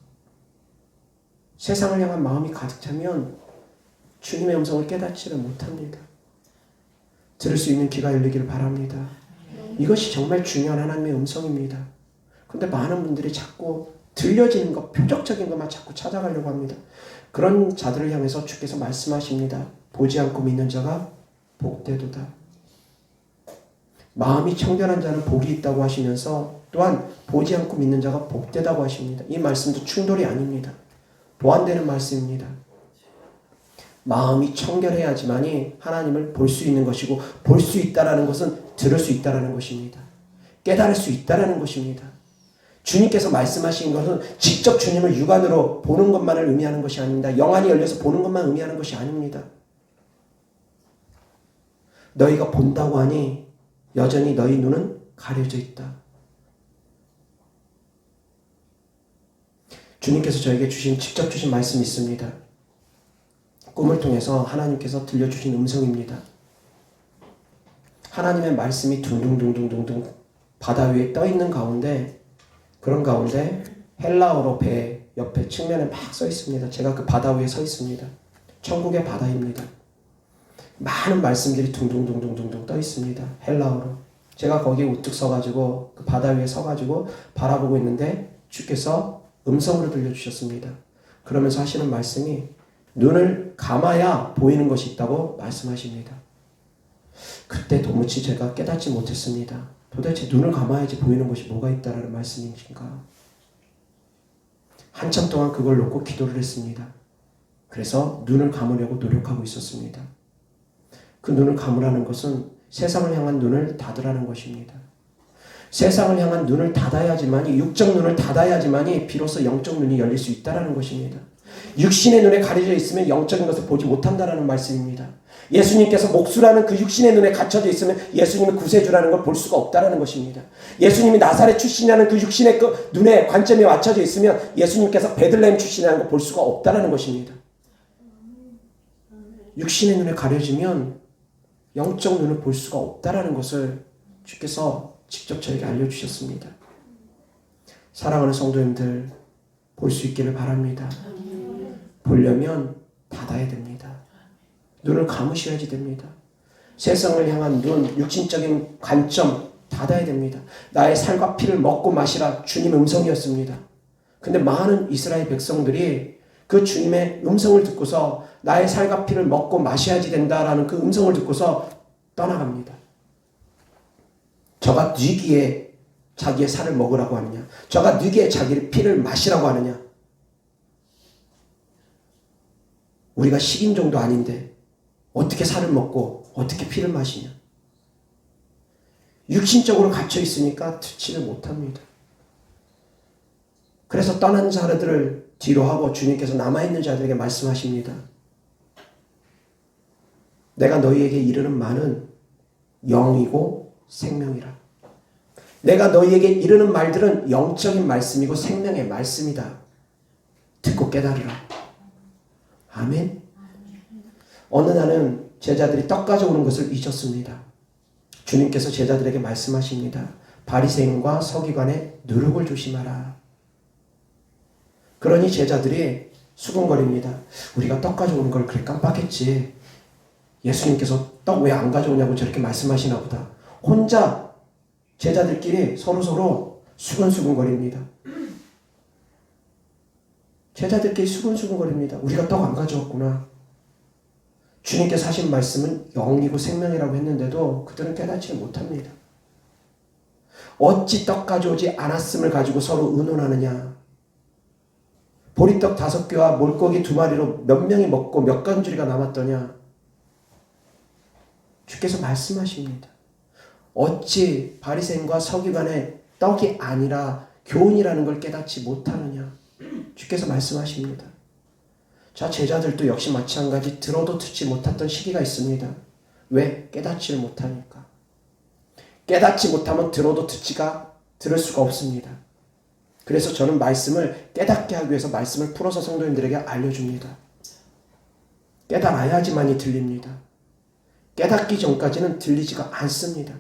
세상을 향한 마음이 가득 차면 주님의 음성을 깨닫지를 못합니다. 들을 수 있는 귀가 열리기를 바랍니다. 이것이 정말 중요한 하나님의 음성입니다. 그런데 많은 분들이 자꾸 들려지는 것, 표적적인 것만 자꾸 찾아가려고 합니다. 그런 자들을 향해서 주께서 말씀하십니다. 보지 않고 믿는 자가 복되도다. 마음이 청결한 자는 복이 있다고 하시면서 또한 보지 않고 믿는 자가 복되다고 하십니다. 이 말씀도 충돌이 아닙니다. 보완되는 말씀입니다. 마음이 청결해야지만이 하나님을 볼 수 있는 것이고, 볼 수 있다라는 것은 들을 수 있다라는 것입니다. 깨달을 수 있다라는 것입니다. 주님께서 말씀하신 것은 직접 주님을 육안으로 보는 것만을 의미하는 것이 아닙니다. 영안이 열려서 보는 것만 의미하는 것이 아닙니다. 너희가 본다고 하니 여전히 너희 눈은 가려져 있다. 주님께서 저에게 직접 주신 말씀이 있습니다. 꿈을 통해서 하나님께서 들려주신 음성입니다. 하나님의 말씀이 둥둥둥둥둥둥 바다 위에 떠 있는 가운데, 그런 가운데 헬라어로 배 옆에 측면에 막 써 있습니다. 제가 그 바다 위에 서 있습니다. 천국의 바다입니다. 많은 말씀들이 둥둥둥둥둥둥 떠 있습니다. 헬라어로. 제가 거기에 우뚝 서가지고 그 바다 위에 서가지고 바라보고 있는데 주께서 음성으로 들려주셨습니다. 그러면서 하시는 말씀이 눈을 감아야 보이는 것이 있다고 말씀하십니다. 그때 도무지 제가 깨닫지 못했습니다. 도대체 눈을 감아야지 보이는 것이 뭐가 있다라는 말씀이신가. 한참 동안 그걸 놓고 기도를 했습니다. 그래서 눈을 감으려고 노력하고 있었습니다. 그 눈을 감으라는 것은 세상을 향한 눈을 닫으라는 것입니다. 세상을 향한 눈을 닫아야지만이, 육적 눈을 닫아야지만이 비로소 영적 눈이 열릴 수 있다는 것입니다. 육신의 눈에 가려져 있으면 영적인 것을 보지 못한다는 말씀입니다. 예수님께서 목수라는 그 육신의 눈에 갇혀져 있으면 예수님의 구세주라는 걸 볼 수가 없다는 것입니다. 예수님이 나사렛 출신이라는 그 육신의 그 눈에 관점이 맞춰져 있으면 예수님께서 베들레헴 출신이라는 걸 볼 수가 없다는 것입니다. 육신의 눈에 가려지면 영적 눈을 볼 수가 없다는 것을 주께서 직접 저에게 알려주셨습니다. 사랑하는 성도님들, 볼 수 있기를 바랍니다. 보려면 닫아야 됩니다. 눈을 감으셔야지 됩니다. 세상을 향한 눈, 육신적인 관점 닫아야 됩니다. 나의 살과 피를 먹고 마시라, 주님의 음성이었습니다. 근데 많은 이스라엘 백성들이 그 주님의 음성을 듣고서 나의 살과 피를 먹고 마셔야지 된다라는 그 음성을 듣고서 떠나갑니다. 저가 뉘기에 자기의 살을 먹으라고 하느냐, 저가 뉘기에 자기의 피를 마시라고 하느냐. 우리가 식인종도 아닌데 어떻게 살을 먹고 어떻게 피를 마시냐. 육신적으로 갇혀 있으니까 듣지를 못합니다. 그래서 떠난 자들을 뒤로 하고 주님께서 남아있는 자들에게 말씀하십니다. 내가 너희에게 이르는 말은 영이고 생명이라. 내가 너희에게 이르는 말들은 영적인 말씀이고 생명의 말씀이다. 듣고 깨달으라. 아멘. 어느 날은 제자들이 떡 가져오는 것을 잊었습니다. 주님께서 제자들에게 말씀하십니다. 바리새인과 서기관의 누룩을 조심하라. 그러니 제자들이 수군거립니다. 우리가 떡 가져오는 걸 그래 깜빡했지. 예수님께서 떡 왜 안 가져오냐고 저렇게 말씀하시나 보다. 혼자 제자들끼리 서로서로 수근수근거립니다. 제자들끼리 수근수근거립니다. 우리가 떡 안 가져왔구나. 주님께서 하신 말씀은 영이고 생명이라고 했는데도 그들은 깨닫지 못합니다. 어찌 떡 가져오지 않았음을 가지고 서로 의논하느냐. 보리떡 5개와 물고기 2마리로 몇 명이 먹고 몇 간주리가 남았더냐. 주께서 말씀하십니다. 어찌 바리새인과 서기관의 떡이 아니라 교훈이라는 걸 깨닫지 못하느냐. 주께서 말씀하십니다. 자, 제자들도 역시 마찬가지 들어도 듣지 못했던 시기가 있습니다. 왜? 깨닫지를 못하니까. 깨닫지 못하면 들어도 들을 수가 없습니다. 그래서 저는 말씀을 깨닫게 하기 위해서 말씀을 풀어서 성도님들에게 알려줍니다. 깨달아야지만이 들립니다. 깨닫기 전까지는 들리지가 않습니다.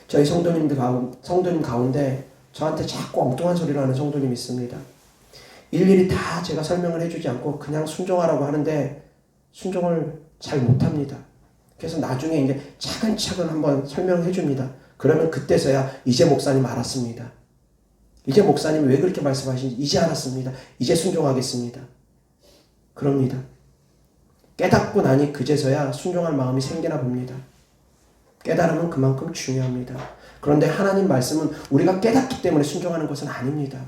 저희 성도님 가운데 저한테 자꾸 엉뚱한 소리를 하는 성도님이 있습니다. 일일이 다 제가 설명을 해주지 않고 그냥 순종하라고 하는데 순종을 잘 못합니다. 그래서 나중에 이제 차근차근 한번 설명을 해줍니다. 그러면 그때서야 이제 목사님 알았습니다. 이제 목사님이 왜 그렇게 말씀하시는지 이제 알았습니다. 이제 순종하겠습니다. 그럽니다. 깨닫고 나니 그제서야 순종할 마음이 생기나 봅니다. 깨달음은 그만큼 중요합니다. 그런데 하나님 말씀은 우리가 깨닫기 때문에 순종하는 것은 아닙니다.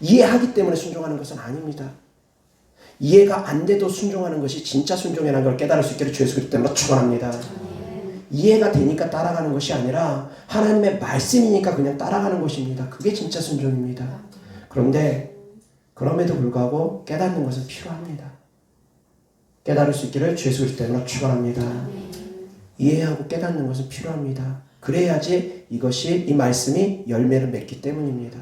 이해하기 때문에 순종하는 것은 아닙니다. 이해가 안 돼도 순종하는 것이 진짜 순종이라는 걸 깨달을 수 있기를 주 예수 그리스도 때문에 축원합니다. 이해가 되니까 따라가는 것이 아니라 하나님의 말씀이니까 그냥 따라가는 것입니다. 그게 진짜 순종입니다. 그런데 그럼에도 불구하고 깨닫는 것은 필요합니다. 깨달을 수 있기를 주 예수 그리스도 때문에 축원합니다. 이해하고 깨닫는 것은 필요합니다. 그래야지 이것이 이 말씀이 열매를 맺기 때문입니다.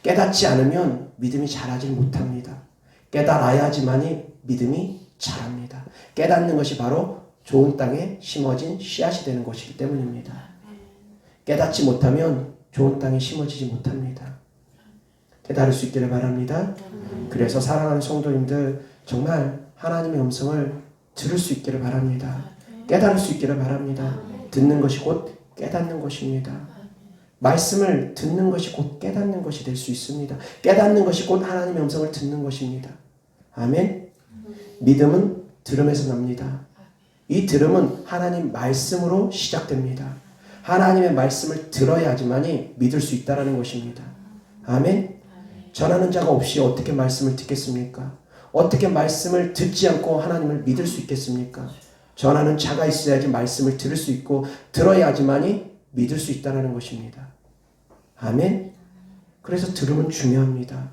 깨닫지 않으면 믿음이 자라질 못합니다. 깨달아야지만이 믿음이 자랍니다. 깨닫는 것이 바로 좋은 땅에 심어진 씨앗이 되는 것이기 때문입니다. 깨닫지 못하면 좋은 땅에 심어지지 못합니다. 깨달을 수 있기를 바랍니다. 그래서 사랑하는 성도님들 정말 하나님의 음성을 들을 수 있기를 바랍니다. 깨달을 수 있기를 바랍니다. 듣는 것이 곧 깨닫는 것입니다. 말씀을 듣는 것이 곧 깨닫는 것이 될 수 있습니다. 깨닫는 것이 곧 하나님의 음성을 듣는 것입니다. 아멘. 믿음은 들음에서 납니다. 이 들음은 하나님 말씀으로 시작됩니다. 하나님의 말씀을 들어야지만이 믿을 수 있다는 것입니다. 아멘. 전하는 자가 없이 어떻게 말씀을 듣겠습니까? 어떻게 말씀을 듣지 않고 하나님을 믿을 수 있겠습니까? 전하는 자가 있어야지 말씀을 들을 수 있고 들어야지만이 믿을 수 있다는 것입니다. 아멘. 그래서 들음은 중요합니다.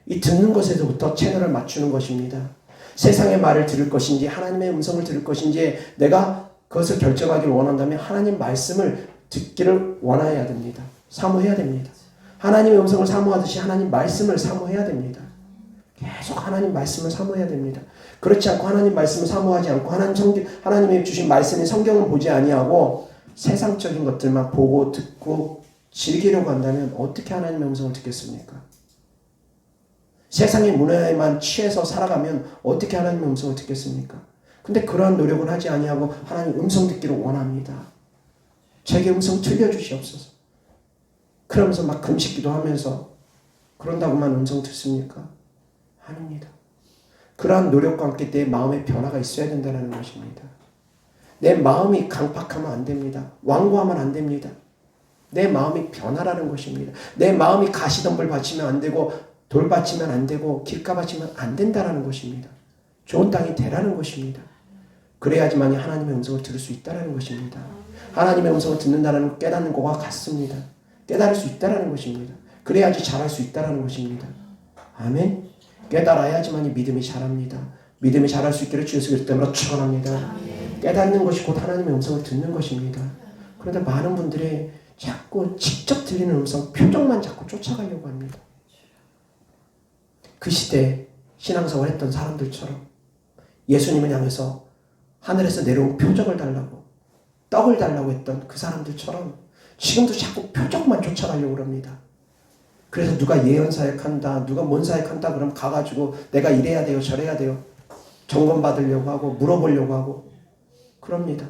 이 듣는 것에서부터 채널을 맞추는 것입니다. 세상의 말을 들을 것인지 하나님의 음성을 들을 것인지 내가 그것을 결정하기를 원한다면 하나님 말씀을 듣기를 원해야 됩니다. 사모해야 됩니다. 하나님의 음성을 사모하듯이 하나님 말씀을 사모해야 됩니다. 계속 하나님 말씀을 사모해야 됩니다. 그렇지 않고 하나님 말씀을 사모하지 않고 하나님이 주신 말씀인 성경을 보지 아니하고 세상적인 것들만 보고 듣고 즐기려고 한다면 어떻게 하나님의 음성을 듣겠습니까? 세상의 문화에만 취해서 살아가면 어떻게 하나님의 음성을 듣겠습니까? 근데 그러한 노력을 하지 아니하고 하나님 음성 듣기를 원합니다. 제게 음성 들려주시옵소서. 그러면서 막 금식기도 하면서 그런다고만 음성 듣습니까? 아닙니다. 그러한 노력과 함께 내 마음의 변화가 있어야 된다는 것입니다. 내 마음이 강팍하면 안 됩니다. 완고하면 안 됩니다. 내 마음이 변화라는 것입니다. 내 마음이 가시덤불 받치면 안 되고 돌 받치면 안 되고 길가 받치면 안 된다는 것입니다. 좋은 땅이 되라는 것입니다. 그래야지만 하나님의 음성을 들을 수 있다는 것입니다. 하나님의 음성을 듣는다는 깨닫는 것과 같습니다. 깨달을 수 있다는 것입니다. 그래야지 잘할 수 있다는 것입니다. 아멘. 깨달아야지만 믿음이 자랍니다. 믿음이 자랄 수 있기를 주 예수 그리스도 때문에 축원합니다. 깨닫는 것이 곧 하나님의 음성을 듣는 것입니다. 그런데 많은 분들이 자꾸 직접 들리는 음성, 표정만 자꾸 쫓아가려고 합니다. 그 시대에 신앙생활 했던 사람들처럼 예수님을 향해서 하늘에서 내려온 표적을 달라고 떡을 달라고 했던 그 사람들처럼 지금도 자꾸 표적만 쫓아가려고 합니다. 그래서 누가 예언사역한다, 누가 뭔 사역한다 그러면 가가지고 내가 이래야 돼요, 저래야 돼요. 점검받으려고 하고 물어보려고 하고 그럽니다.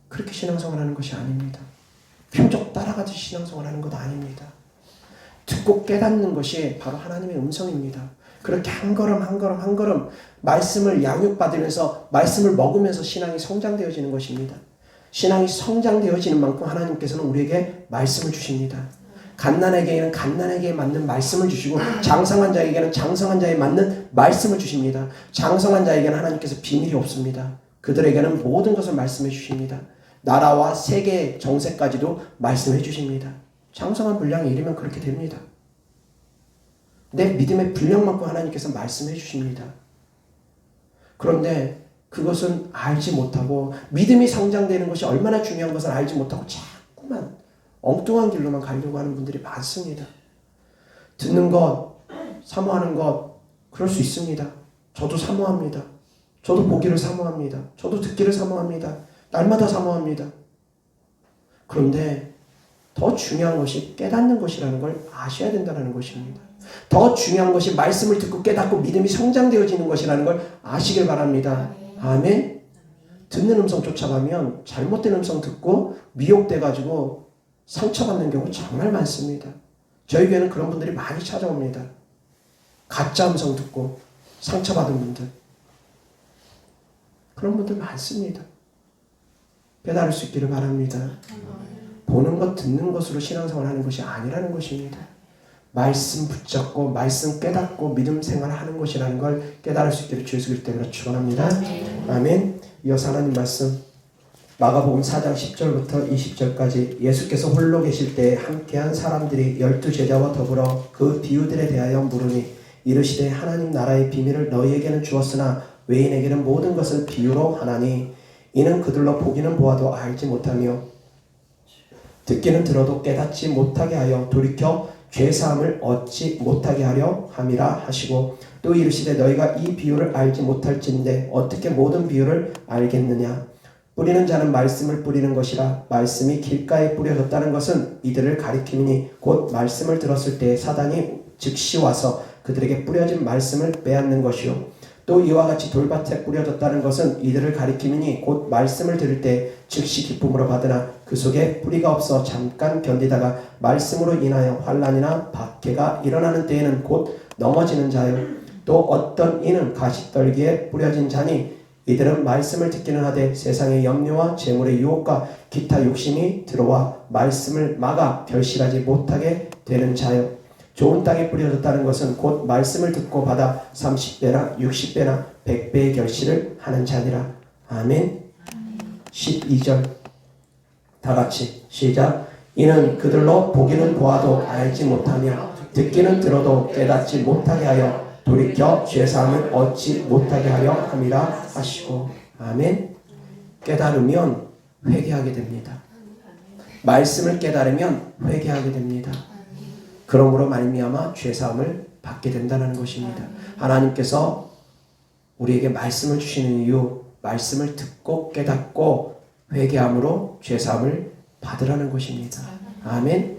그렇게 신앙생활하는 것이 아닙니다. 표적 따라가듯이 신앙생활하는 것 아닙니다. 듣고 깨닫는 것이 바로 하나님의 음성입니다. 그렇게 한 걸음 한 걸음 한 걸음 말씀을 양육받으면서 말씀을 먹으면서 신앙이 성장되어지는 것입니다. 신앙이 성장되어지는 만큼 하나님께서는 우리에게 말씀을 주십니다. 갓난에게는 갓난에게 맞는 말씀을 주시고 장성한 자에게는 장성한 자에 맞는 말씀을 주십니다. 장성한 자에게는 하나님께서 비밀이 없습니다. 그들에게는 모든 것을 말씀해 주십니다. 나라와 세계 정세까지도 말씀해 주십니다. 장성한 분량에 이르면 그렇게 됩니다. 내 믿음의 분량만큼 하나님께서 말씀해 주십니다. 그런데 그것은 알지 못하고 믿음이 성장되는 것이 얼마나 중요한 것을 알지 못하고 자꾸만 엉뚱한 길로만 가려고 하는 분들이 많습니다. 듣는 것, 사모하는 것 그럴 수 있습니다. 저도 사모합니다. 저도 보기를 사모합니다. 저도 듣기를 사모합니다. 날마다 사모합니다. 그런데 더 중요한 것이 깨닫는 것이라는 걸 아셔야 된다는 것입니다. 더 중요한 것이 말씀을 듣고 깨닫고 믿음이 성장되어지는 것이라는 걸 아시길 바랍니다. 아멘. 듣는 음성 쫓아가면 잘못된 음성 듣고 미혹돼가지고 상처받는 경우 정말 많습니다. 저희 교회는 그런 분들이 많이 찾아옵니다. 가짜 음성 듣고 상처받은 분들. 그런 분들 많습니다. 깨달을 수 있기를 바랍니다. 보는 것, 듣는 것으로 신앙생활 하는 것이 아니라는 것입니다. 말씀 붙잡고 말씀 깨닫고 믿음 생활하는 것이라는 걸 깨달을 수 있기를 주 예수 그리스도 이름으로 축원합니다. 아멘. 이어서 하나님 말씀 마가복음 4장 10절부터 20절까지 예수께서 홀로 계실 때 함께한 사람들이 12제자와 더불어 그 비유들에 대하여 물으니 이르시되 하나님 나라의 비밀을 너희에게는 주었으나 외인에게는 모든 것을 비유로 하나니 이는 그들로 보기는 보아도 알지 못하며 듣기는 들어도 깨닫지 못하게 하여 돌이켜 죄사함을 얻지 못하게 하려 함이라 하시고 또 이르시되 너희가 이 비유를 알지 못할진대 어떻게 모든 비유를 알겠느냐 뿌리는 자는 말씀을 뿌리는 것이라 말씀이 길가에 뿌려졌다는 것은 이들을 가리킴이니 곧 말씀을 들었을 때 사단이 즉시 와서 그들에게 뿌려진 말씀을 빼앗는 것이요 또 이와 같이 돌밭에 뿌려졌다는 것은 이들을 가리킴이니 곧 말씀을 들을 때 즉시 기쁨으로 받으나 그 속에 뿌리가 없어 잠깐 견디다가 말씀으로 인하여 환난이나 박해가 일어나는 때에는 곧 넘어지는 자요 또 어떤 이는 가시떨기에 뿌려진 자니 이들은 말씀을 듣기는 하되 세상의 염려와 재물의 유혹과 기타 욕심이 들어와 말씀을 막아 결실하지 못하게 되는 자요 좋은 땅에 뿌려졌다는 것은 곧 말씀을 듣고 받아 30배나 60배나 100배의 결실을 하는 자니라. 아멘. 12절 다 같이 시작. 이는 그들로 보기는 보아도 알지 못하며 듣기는 들어도 깨닫지 못하게 하여 돌이켜 죄사함을 얻지 못하게 하려 함이라 하시고. 아멘. 깨달으면 회개하게 됩니다. 말씀을 깨달으면 회개하게 됩니다. 그러므로 말미암아 죄사함을 받게 된다는 것입니다. 하나님께서 우리에게 말씀을 주시는 이유, 말씀을 듣고 깨닫고 회개함으로 죄사함을 받으라는 것입니다. 아멘.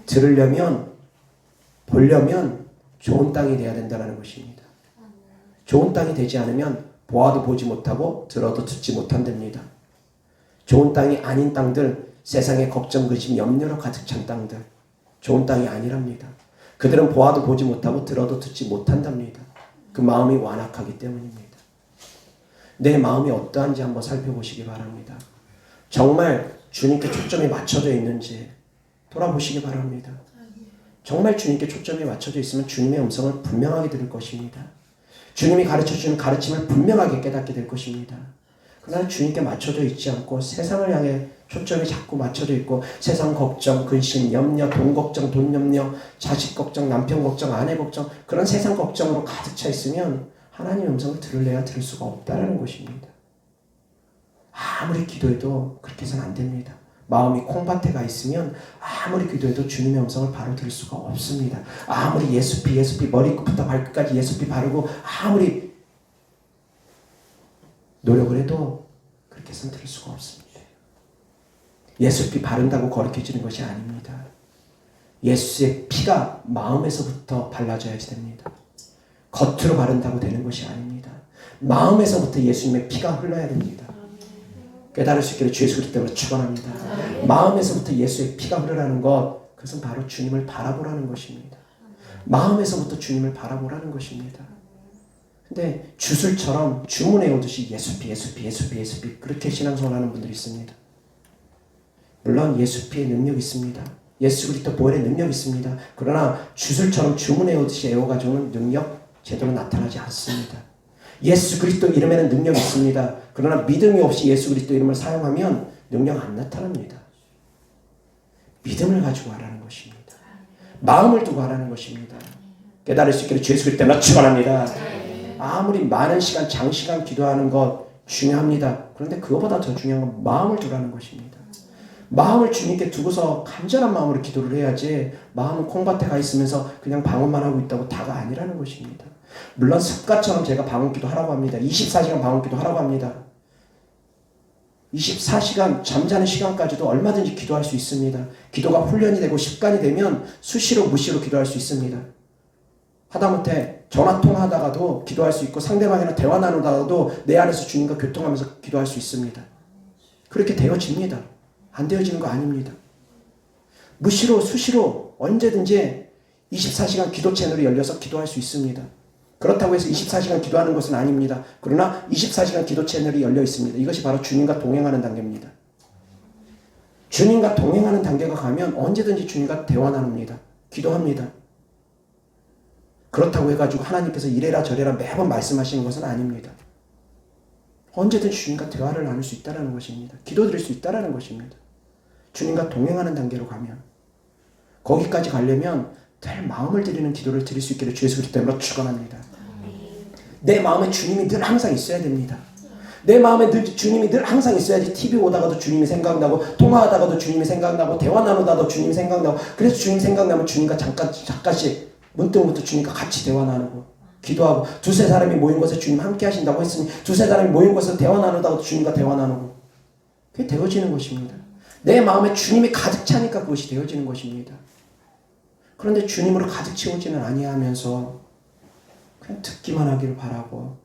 들으려면 보려면 좋은 땅이 되어야 된다는 것입니다. 좋은 땅이 되지 않으면 보아도 보지 못하고 들어도 듣지 못한답니다. 좋은 땅이 아닌 땅들, 세상의 걱정, 근심, 염려로 가득 찬 땅들 좋은 땅이 아니랍니다. 그들은 보아도 보지 못하고 들어도 듣지 못한답니다. 그 마음이 완악하기 때문입니다. 내 마음이 어떠한지 한번 살펴보시기 바랍니다. 정말 주님께 초점이 맞춰져 있는지 돌아보시기 바랍니다. 정말 주님께 초점이 맞춰져 있으면 주님의 음성을 분명하게 들을 것입니다. 주님이 가르쳐주는 가르침을 분명하게 깨닫게 될 것입니다. 그러나 주님께 맞춰져 있지 않고 세상을 향해 초점이 자꾸 맞춰져 있고 세상 걱정, 근심, 염려, 돈 걱정, 돈 염려, 자식 걱정, 남편 걱정, 아내 걱정 그런 세상 걱정으로 가득 차 있으면 하나님의 음성을 들을래야 들을 수가 없다는 것입니다. 아무리 기도해도 그렇게 해서는 안 됩니다. 마음이 콩밭에 가 있으면 아무리 기도해도 주님의 음성을 바로 들을 수가 없습니다. 아무리 예수피 머리끝부터 발끝까지 예수피 바르고 아무리 노력을 해도 그렇게 해서는 들을 수가 없습니다. 예수피 바른다고 거룩해지는 것이 아닙니다. 예수의 피가 마음에서부터 발라져야지 됩니다. 겉으로 바른다고 되는 것이 아닙니다. 마음에서부터 예수님의 피가 흘러야 됩니다. 깨달을 수 있기를 주 예수 그리스도 때문에 축원합니다. 마음에서부터 예수의 피가 흐르라는 것, 그것은 바로 주님을 바라보라는 것입니다. 마음에서부터 주님을 바라보라는 것입니다. 근데 주술처럼 주문해 오듯이 예수피 그렇게 신앙생활하는 분들이 있습니다. 물론 예수피의 능력이 있습니다. 예수 그리스도 보혈의 능력이 있습니다. 그러나 주술처럼 주문해 오듯이 애워가지고는 능력 제대로 나타나지 않습니다. 예수 그리스도 이름에는 능력이 있습니다. 그러나 믿음이 없이 예수 그리스도 이름을 사용하면 능력 안 나타납니다. 믿음을 가지고 하라는 것입니다. 마음을 두고 하라는 것입니다. 깨달을 수 있기를 주 예수 그리스도 때문에 축원합니다. 아무리 많은 시간, 장시간 기도하는 것 중요합니다. 그런데 그거보다 더 중요한 건 마음을 두라는 것입니다. 마음을 주님께 두고서 간절한 마음으로 기도를 해야지 마음은 콩밭에 가 있으면서 그냥 방언만 하고 있다고 다가 아니라는 것입니다. 물론 습관처럼 제가 방언기도 하라고 합니다. 24시간 방언기도 하라고 합니다. 24시간 잠자는 시간까지도 얼마든지 기도할 수 있습니다. 기도가 훈련이 되고 습관이 되면 수시로 무시로 기도할 수 있습니다. 하다못해 전화통화하다가도 기도할 수 있고 상대방이랑 대화 나누다가도 내 안에서 주님과 교통하면서 기도할 수 있습니다. 그렇게 되어집니다. 안 되어지는 거 아닙니다. 무시로 수시로 언제든지 24시간 기도 채널이 열려서 기도할 수 있습니다. 그렇다고 해서 24시간 기도하는 것은 아닙니다. 그러나 24시간 기도 채널이 열려 있습니다. 이것이 바로 주님과 동행하는 단계입니다. 주님과 동행하는 단계가 가면 언제든지 주님과 대화 나눕니다. 기도합니다. 그렇다고 해가지고 하나님께서 이래라 저래라 매번 말씀하시는 것은 아닙니다. 언제든지 주님과 대화를 나눌 수 있다는 것입니다. 기도드릴 수 있다는 것입니다. 주님과 동행하는 단계로 가면 거기까지 가려면 늘 마음을 드리는 기도를 드릴 수 있기를 주 예수 그리스도 이름으로 축원합니다. 내 마음에 주님이 늘 항상 있어야 됩니다. 내 마음에 주님이 늘 항상 있어야지 TV 보다가도 주님이 생각나고 통화하다가도 주님이 생각나고 대화 나누다가도 주님이 생각나고 그래서 주님 생각나면 주님과 잠깐씩 문득문득 주님과 같이 대화 나누고 기도하고 두세 사람이 모인 곳에 주님 함께 하신다고 했으니 두세 사람이 모인 곳에서 대화 나누다가도 주님과 대화 나누고 그게 되어지는 것입니다. 내 마음에 주님이 가득 차니까 그것이 되어지는 것입니다. 그런데 주님으로 가득 채우지는 아니하면서 그냥 듣기만 하기를 바라고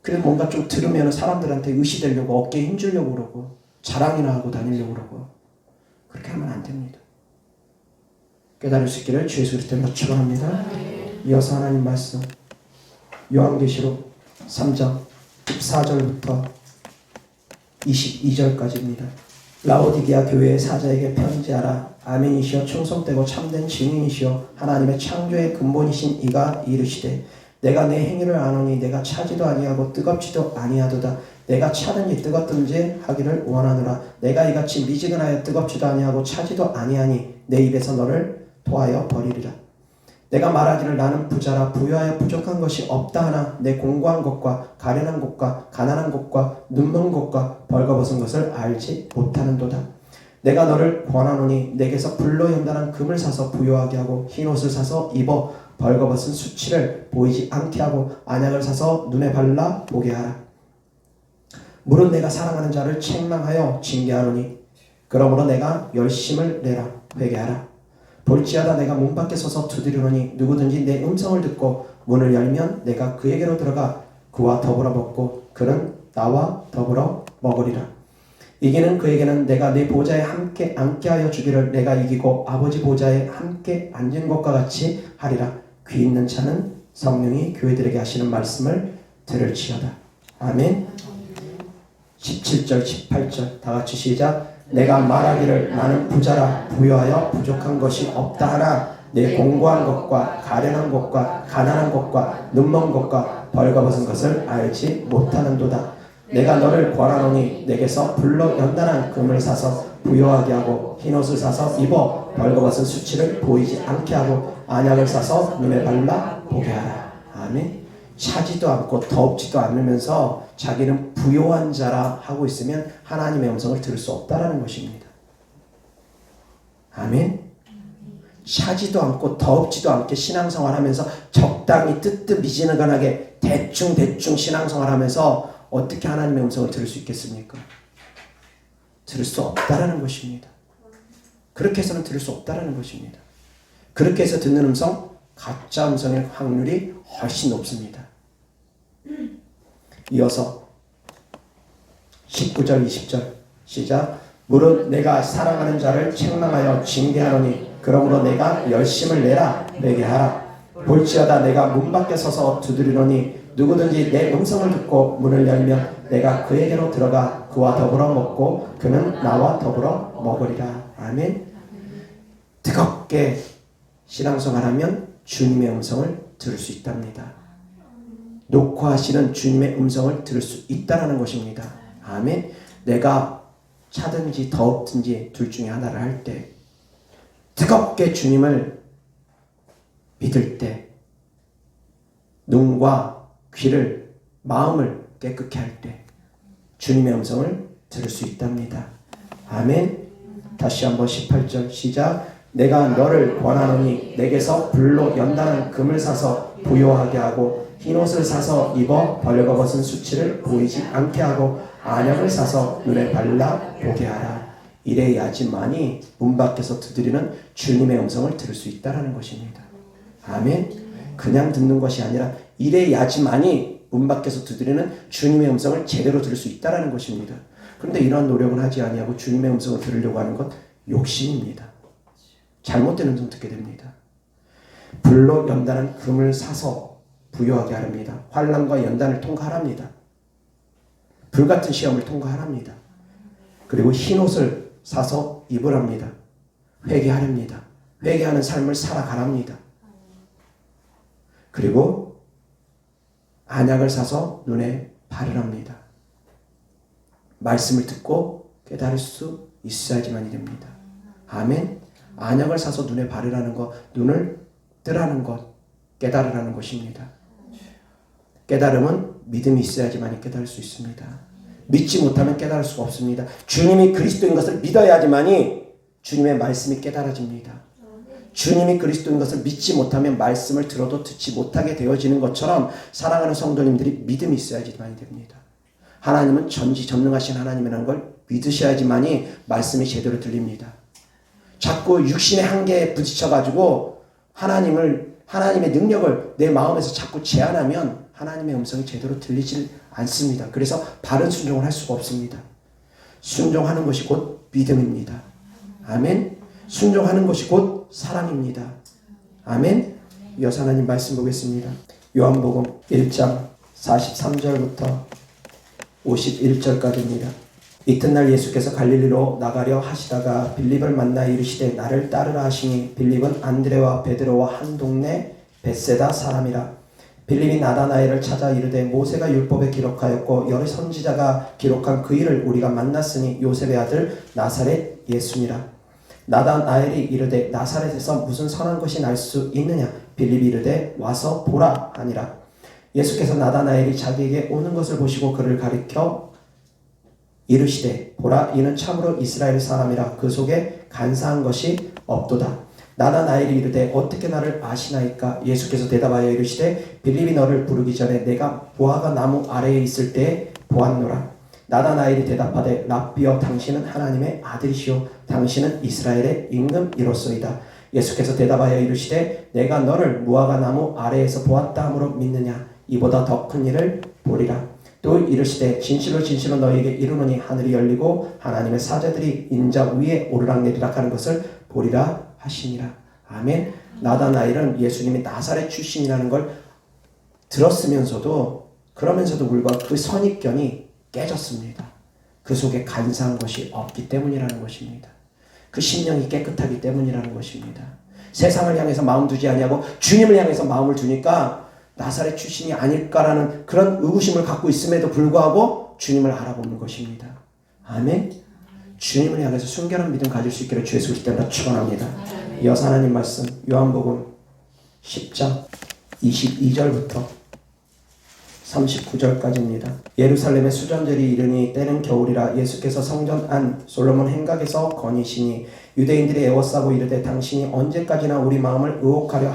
그래도 뭔가 좀 들으면 사람들한테 의시되려고 어깨에 힘주려고 그러고 자랑이나 하고 다니려고 그러고 그렇게 하면 안 됩니다. 깨달을 수 있기를 주 예수 그리스도로 축원합니다. 이어서 하나님 말씀 요한계시록 3장 14절부터 22절까지입니다. 라오디게아 교회의 사자에게 편지하라. 아멘이시여 충성되고 참된 증인이시여 하나님의 창조의 근본이신 이가 이르시되 내가 내 행위를 아노니 내가 차지도 아니하고 뜨겁지도 아니하도다. 내가 차든지 뜨겁든지 하기를 원하노라. 내가 이같이 미지근하여 뜨겁지도 아니하고 차지도 아니하니 내 입에서 너를 토하여 버리리라. 내가 말하기를 나는 부자라 부유하여 부족한 것이 없다 하나 내 공고한 것과 가련한 것과 가난한 것과 눈먼 것과 벌거벗은 것을 알지 못하는도다. 내가 너를 권하노니 내게서 불로 연단한 금을 사서 부요하게 하고 흰옷을 사서 입어 벌거벗은 수치를 보이지 않게 하고 안약을 사서 눈에 발라 보게 하라. 물은 내가 사랑하는 자를 책망하여 징계하노니 그러므로 내가 열심을 내라 회개하라. 볼지어다 내가 문 밖에 서서 두드리노니 누구든지 내 음성을 듣고 문을 열면 내가 그에게로 들어가 그와 더불어 먹고 그는 나와 더불어 먹으리라. 이기는 그에게는 내가 내 보좌에 함께 앉게 하여 주기를 내가 이기고 아버지 보좌에 함께 앉은 것과 같이 하리라. 귀 있는 자는 성령이 교회들에게 하시는 말씀을 들을지어다. 아멘. 17절 18절 다 같이 시작. 내가 말하기를 나는 부자라 부유하여 부족한 것이 없다 하나 내 공고한 것과 가련한 것과 가난한 것과 눈먼 것과 벌거벗은 것을 알지 못하는도다. 내가 너를 권하노니 내게서 불로 연단한 금을 사서 부요하게 하고 흰옷을 사서 입어 벌거벗은 수치를 보이지 않게 하고 안약을 사서 눈에 발라 보게 하라. 아멘. 차지도 않고 더웁지도 않으면서 자기는 부요한 자라 하고 있으면 하나님의 음성을 들을 수 없다라는 것입니다. 아멘. 차지도 않고 더웁지도 않게 신앙생활하면서 적당히 뜨뜻미지근하게 대충 신앙생활하면서 어떻게 하나님의 음성을 들을 수 있겠습니까? 들을 수 없다라는 것입니다. 그렇게 해서는 들을 수 없다라는 것입니다. 그렇게 해서 듣는 음성, 가짜 음성의 확률이 훨씬 높습니다. 이어서 19절 20절 시작. 물은 내가 사랑하는 자를 책망하여 징계하노니 그러므로 내가 열심을 내라 회개하라. 볼지어다 내가 문 밖에 서서 두드리노니 누구든지 내 음성을 듣고 문을 열면 내가 그에게로 들어가 그와 더불어 먹고 그는 나와 더불어 먹으리라. 아멘. 뜨겁게 신앙생활하면 주님의 음성을 들을 수 있답니다. 녹화하시는 주님의 음성을 들을 수 있다는 것입니다. 아멘. 내가 차든지 더웠든지 둘 중에 하나를 할 때 뜨겁게 주님을 믿을 때 눈과 귀를 마음을 깨끗게 할 때 주님의 음성을 들을 수 있답니다. 아멘. 다시 한번 18절 시작. 내가 너를 권하노니 내게서 불로 연단한 금을 사서 부요하게 하고 흰옷을 사서 입어 벌거벗은 수치를 보이지 않게 하고 안약을 사서 눈에 발라 보게 하라. 이래야지만이 문 밖에서 두드리는 주님의 음성을 들을 수 있다는 것입니다. 아멘. 그냥 듣는 것이 아니라 이래야지만이 문 밖에서 두드리는 주님의 음성을 제대로 들을 수 있다는 것입니다. 그런데 이러한 노력은 하지 아니하고 주님의 음성을 들으려고 하는 것 욕심입니다. 잘못된 음성 듣게 됩니다. 불로 연단한 금을 사서 부여하게 하랍니다. 환난과 연단을 통과하랍니다. 불같은 시험을 통과하랍니다. 그리고 흰 옷을 사서 입으랍니다. 회개하랍니다. 회개하는 삶을 살아가랍니다. 그리고 안약을 사서 눈에 바르랍니다. 말씀을 듣고 깨달을 수 있어야지만이 됩니다. 아멘. 안약을 사서 눈에 바르라는 것, 눈을 뜨라는 것, 깨달으라는 것입니다. 깨달음은 믿음이 있어야지만 깨달을 수 있습니다. 믿지 못하면 깨달을 수가 없습니다. 주님이 그리스도인 것을 믿어야지만이 주님의 말씀이 깨달아집니다. 주님이 그리스도인 것을 믿지 못하면 말씀을 들어도 듣지 못하게 되어지는 것처럼 사랑하는 성도님들이 믿음이 있어야지만이 됩니다. 하나님은 전지전능하신 하나님이라는 걸 믿으셔야지만이 말씀이 제대로 들립니다. 자꾸 육신의 한계에 부딪혀가지고 하나님의 능력을 내 마음에서 자꾸 제한하면 하나님의 음성이 제대로 들리질 않습니다. 그래서 바른 순종을 할 수가 없습니다. 순종하는 것이 곧 믿음입니다. 아멘. 순종하는 것이 곧 사랑입니다. 아멘. 이어서 하나님 말씀 보겠습니다. 요한복음 1장 43절부터 51절까지입니다. 이튿날 예수께서 갈릴리로 나가려 하시다가 빌립을 만나 이르시되 나를 따르라 하시니 빌립은 안드레와 베드로와 한 동네 벳세다 사람이라. 빌립이 나다나엘을 찾아 이르되 모세가 율법에 기록하였고 여러 선지자가 기록한 그 일을 우리가 만났으니 요셉의 아들 나사렛 예수니라. 나다나엘이 이르되 나사렛에서 무슨 선한 것이 날 수 있느냐. 빌립이 이르되 와서 보라 하니라. 예수께서 나다나엘이 자기에게 오는 것을 보시고 그를 가리켜 이르시되 보라 이는 참으로 이스라엘 사람이라 그 속에 간사한 것이 없도다. 나다나엘이 이르되 어떻게 나를 아시나이까. 예수께서 대답하여 이르시되 빌립이 너를 부르기 전에 내가 무화과 나무 아래에 있을 때에 보았노라. 나다나엘이 대답하되 랍비여 당신은 하나님의 아들이시오 당신은 이스라엘의 임금이로소이다. 예수께서 대답하여 이르시되 내가 너를 무화과 나무 아래에서 보았다 함으로 믿느냐. 이보다 더 큰 일을 보리라. 또 이르시되 진실로 진실로 너희에게 이르노니 하늘이 열리고 하나님의 사자들이 인자 위에 오르락내리락 하는 것을 보리라 하시니라. 아멘. 나다나엘은 예수님이 나사렛 출신이라는 걸 들었으면서도 그러면서도 불구하고 그 선입견이 깨졌습니다. 그 속에 간사한 것이 없기 때문이라는 것입니다. 그 심령이 깨끗하기 때문이라는 것입니다. 세상을 향해서 마음 두지 아니하고 주님을 향해서 마음을 두니까 나사렛 출신이 아닐까라는 그런 의구심을 갖고 있음에도 불구하고 주님을 알아보는 것입니다. 아멘. 주님을 향해서 순결한 믿음 가질 수 있기를 주 예수 그리스도 때문에 축원합니다. 이어서 하나님 말씀 요한복음 10장 22절부터 39절까지입니다. 예루살렘의 수전절이 이르니 때는 겨울이라. 예수께서 성전 안 솔로몬 행각에서 거니시니 유대인들이 애워싸고 이르되 당신이 언제까지나 우리 마음을 의혹하려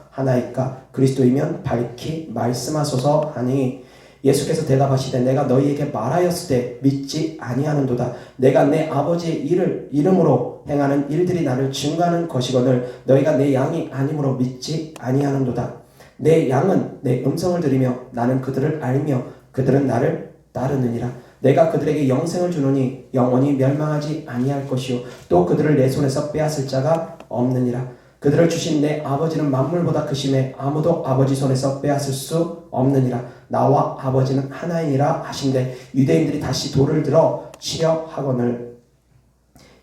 하나이까. 그리스도이면 밝히 말씀하소서 하니 예수께서 대답하시되 내가 너희에게 말하였으되 믿지 아니하는도다. 내가 내 아버지의 일을 이름으로 행하는 일들이 나를 증거하는 것이거늘 너희가 내 양이 아니므로 믿지 아니하는도다. 내 양은 내 음성을 들으며 나는 그들을 알며 그들은 나를 따르느니라. 내가 그들에게 영생을 주노니 영원히 멸망하지 아니할 것이요 또 그들을 내 손에서 빼앗을 자가 없느니라. 그들을 주신 내 아버지는 만물보다 크심에 아무도 아버지 손에서 빼앗을 수 없느니라. 나와 아버지는 하나이니라 하신대 유대인들이 다시 돌을 들어 치려 하거늘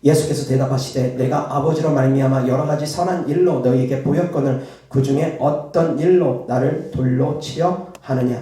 예수께서 대답하시되 내가 아버지로 말미암아 여러 가지 선한 일로 너희에게 보였거늘 그 중에 어떤 일로 나를 돌로 치려 하느냐.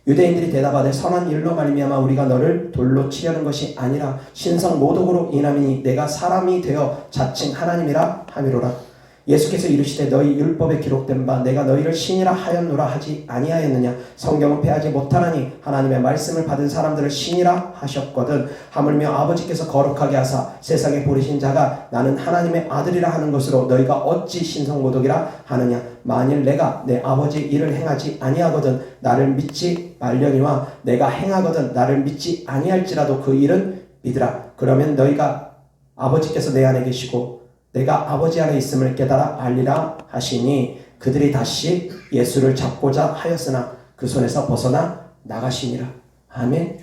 유대인들이 대답하되 선한 일로 말미암아 우리가 너를 돌로 치려는 것이 아니라 신성 모독으로 인함이니 내가 사람이 되어 자칭 하나님이라 함이로라. 예수께서 이르시되 너희 율법에 기록된 바 내가 너희를 신이라 하였노라 하지 아니하였느냐. 성경은 패하지 못하나니 하나님의 말씀을 받은 사람들을 신이라 하셨거든. 하물며 아버지께서 거룩하게 하사 세상에 보내신 자가 나는 하나님의 아들이라 하는 것으로 너희가 어찌 신성모독이라 하느냐. 만일 내가 내 아버지의 일을 행하지 아니하거든 나를 믿지 말려니와 내가 행하거든 나를 믿지 아니할지라도 그 일은 믿으라. 그러면 너희가 아버지께서 내 안에 계시고 내가 아버지 안에 있음을 깨달아 알리라 하시니 그들이 다시 예수를 잡고자 하였으나 그 손에서 벗어나 나가시니라. 아멘.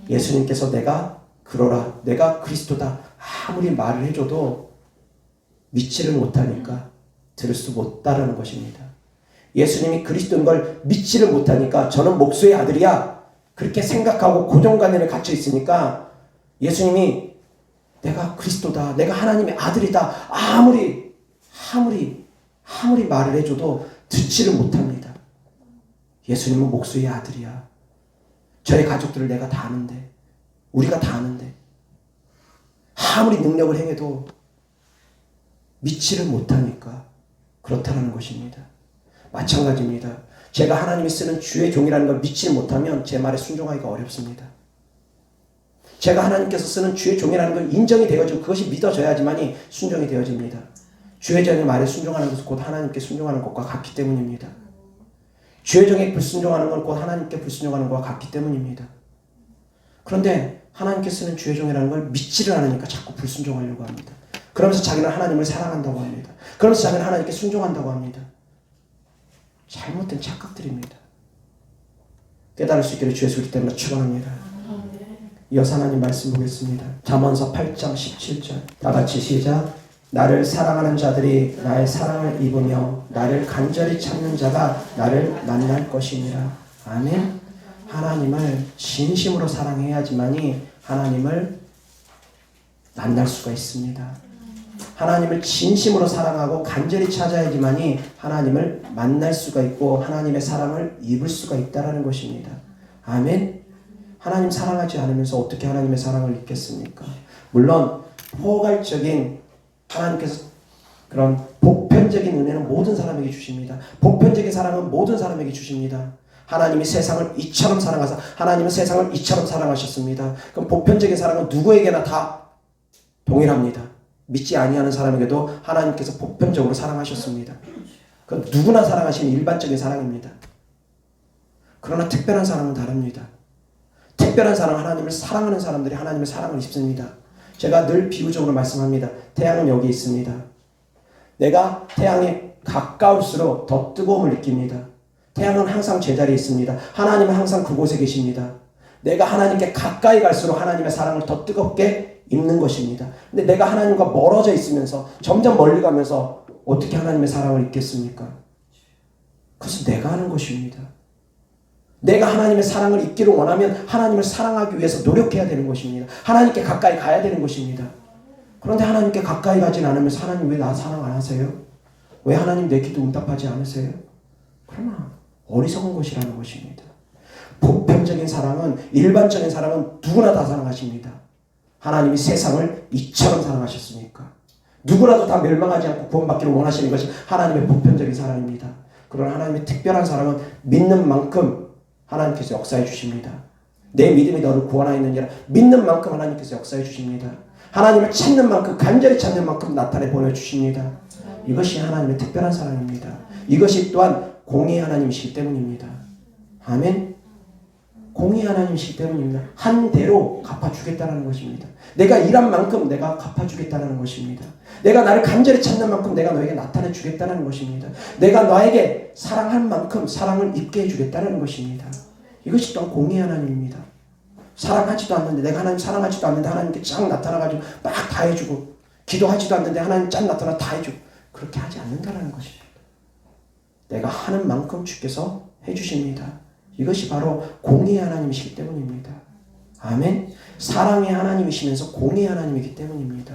예수님께서 내가 그러라 내가 그리스도다 아무리 말을 해줘도 믿지를 못하니까 들을 수 못다라는 것입니다. 예수님이 그리스도인 걸 믿지를 못하니까 저는 목수의 아들이야 그렇게 생각하고 고정관념에 갇혀 있으니까 예수님이 내가 그리스도다, 내가 하나님의 아들이다 아무리 말을 해줘도 듣지를 못합니다. 예수님은 목수의 아들이야. 저의 가족들을 내가 다 아는데, 우리가 다 아는데 아무리 능력을 행해도 믿지를 못하니까 그렇다는 것입니다. 마찬가지입니다. 제가 하나님이 쓰는 주의 종이라는 걸 믿지 못하면 제 말에 순종하기가 어렵습니다. 제가 하나님께서 쓰는 주의 종이라는 걸 인정이 되어지고 그것이 믿어져야지만이 순종이 되어집니다. 주의 종의 말에 순종하는 것은 곧 하나님께 순종하는 것과 같기 때문입니다. 주의 종에 불순종하는 건 곧 하나님께 불순종하는 것과 같기 때문입니다. 그런데 하나님께 쓰는 주의 종이라는 걸 믿지를 않으니까 자꾸 불순종하려고 합니다. 그러면서 자기는 하나님을 사랑한다고 합니다. 그러면서 자기는 하나님께 순종한다고 합니다. 잘못된 착각들입니다. 깨달을 수 있기를 주의 소리 때문에 축원합니다. 이어서 하나님 말씀 보겠습니다. 잠언서 8장 17절 다 같이 시작. 나를 사랑하는 자들이 나의 사랑을 입으며 나를 간절히 찾는 자가 나를 만날 것이니라. 아멘. 하나님을 진심으로 사랑해야지만이 하나님을 만날 수가 있습니다. 하나님을 진심으로 사랑하고 간절히 찾아야지만이 하나님을 만날 수가 있고 하나님의 사랑을 입을 수가 있다라는 것입니다. 아멘. 하나님 사랑하지 않으면서 어떻게 하나님의 사랑을 입겠습니까? 물론 포괄적인 하나님께서 그런 보편적인 은혜는 모든 사람에게 주십니다. 보편적인 사랑은 모든 사람에게 주십니다. 하나님이 세상을 이처럼 사랑하사 하나님은 세상을 이처럼 사랑하셨습니다. 그럼 보편적인 사랑은 누구에게나 다 동일합니다. 믿지 아니하는 사람에게도 하나님께서 보편적으로 사랑하셨습니다. 그건 누구나 사랑하시는 일반적인 사랑입니다. 그러나 특별한 사랑은 다릅니다. 특별한 사랑, 하나님을 사랑하는 사람들이 하나님의 사랑을 입습니다. 제가 늘 비유적으로 말씀합니다. 태양은 여기 있습니다. 내가 태양에 가까울수록 더 뜨거움을 느낍니다. 태양은 항상 제자리에 있습니다. 하나님은 항상 그곳에 계십니다. 내가 하나님께 가까이 갈수록 하나님의 사랑을 더 뜨겁게 입는 것입니다. 근데 내가 하나님과 멀어져 있으면서 점점 멀리 가면서 어떻게 하나님의 사랑을 입겠습니까? 그것은 내가 하는 것입니다. 내가 하나님의 사랑을 입기를 원하면 하나님을 사랑하기 위해서 노력해야 되는 것입니다. 하나님께 가까이 가야 되는 것입니다. 그런데 하나님께 가까이 가진 않으면서 하나님 왜 나 사랑 안 하세요? 왜 하나님 내 기도 응답하지 않으세요? 그러나 어리석은 것이라는 것입니다. 보편적인 사랑은 일반적인 사랑은 누구나 다 사랑하십니다. 하나님이 세상을 이처럼 사랑하셨으니까 누구라도 다 멸망하지 않고 구원받기를 원하시는 것이 하나님의 보편적인 사랑입니다. 그러나 하나님의 특별한 사랑은 믿는 만큼 하나님께서 역사해 주십니다. 내 믿음이 너를 구원하였느니라. 믿는 만큼 하나님께서 역사해 주십니다. 하나님을 찾는 만큼 간절히 찾는 만큼 나타내 보내주십니다. 이것이 하나님의 특별한 사랑입니다. 이것이 또한 공의 하나님이시기 때문입니다. 아멘. 공의 하나님이시기 때문입니다. 한 대로 갚아주겠다는 것입니다. 내가 일한 만큼 내가 갚아주겠다는 것입니다. 내가 나를 간절히 찾는 만큼 내가 너에게 나타내 주겠다는 것입니다. 내가 너에게 사랑할 만큼 사랑을 입게 해주겠다는 것입니다. 이것이 또한 공의 하나님입니다. 사랑하지도 않는데 내가 하나님 사랑하지도 않는데 하나님께 쫙 나타나가지고 막 다 해주고 기도하지도 않는데 하나님 쫙 나타나 다 해주고 그렇게 하지 않는다는 것입니다. 내가 하는 만큼 주께서 해주십니다. 이것이 바로 공의 하나님이시기 때문입니다. 아멘. 사랑의 하나님이시면서 공의 하나님이기 때문입니다.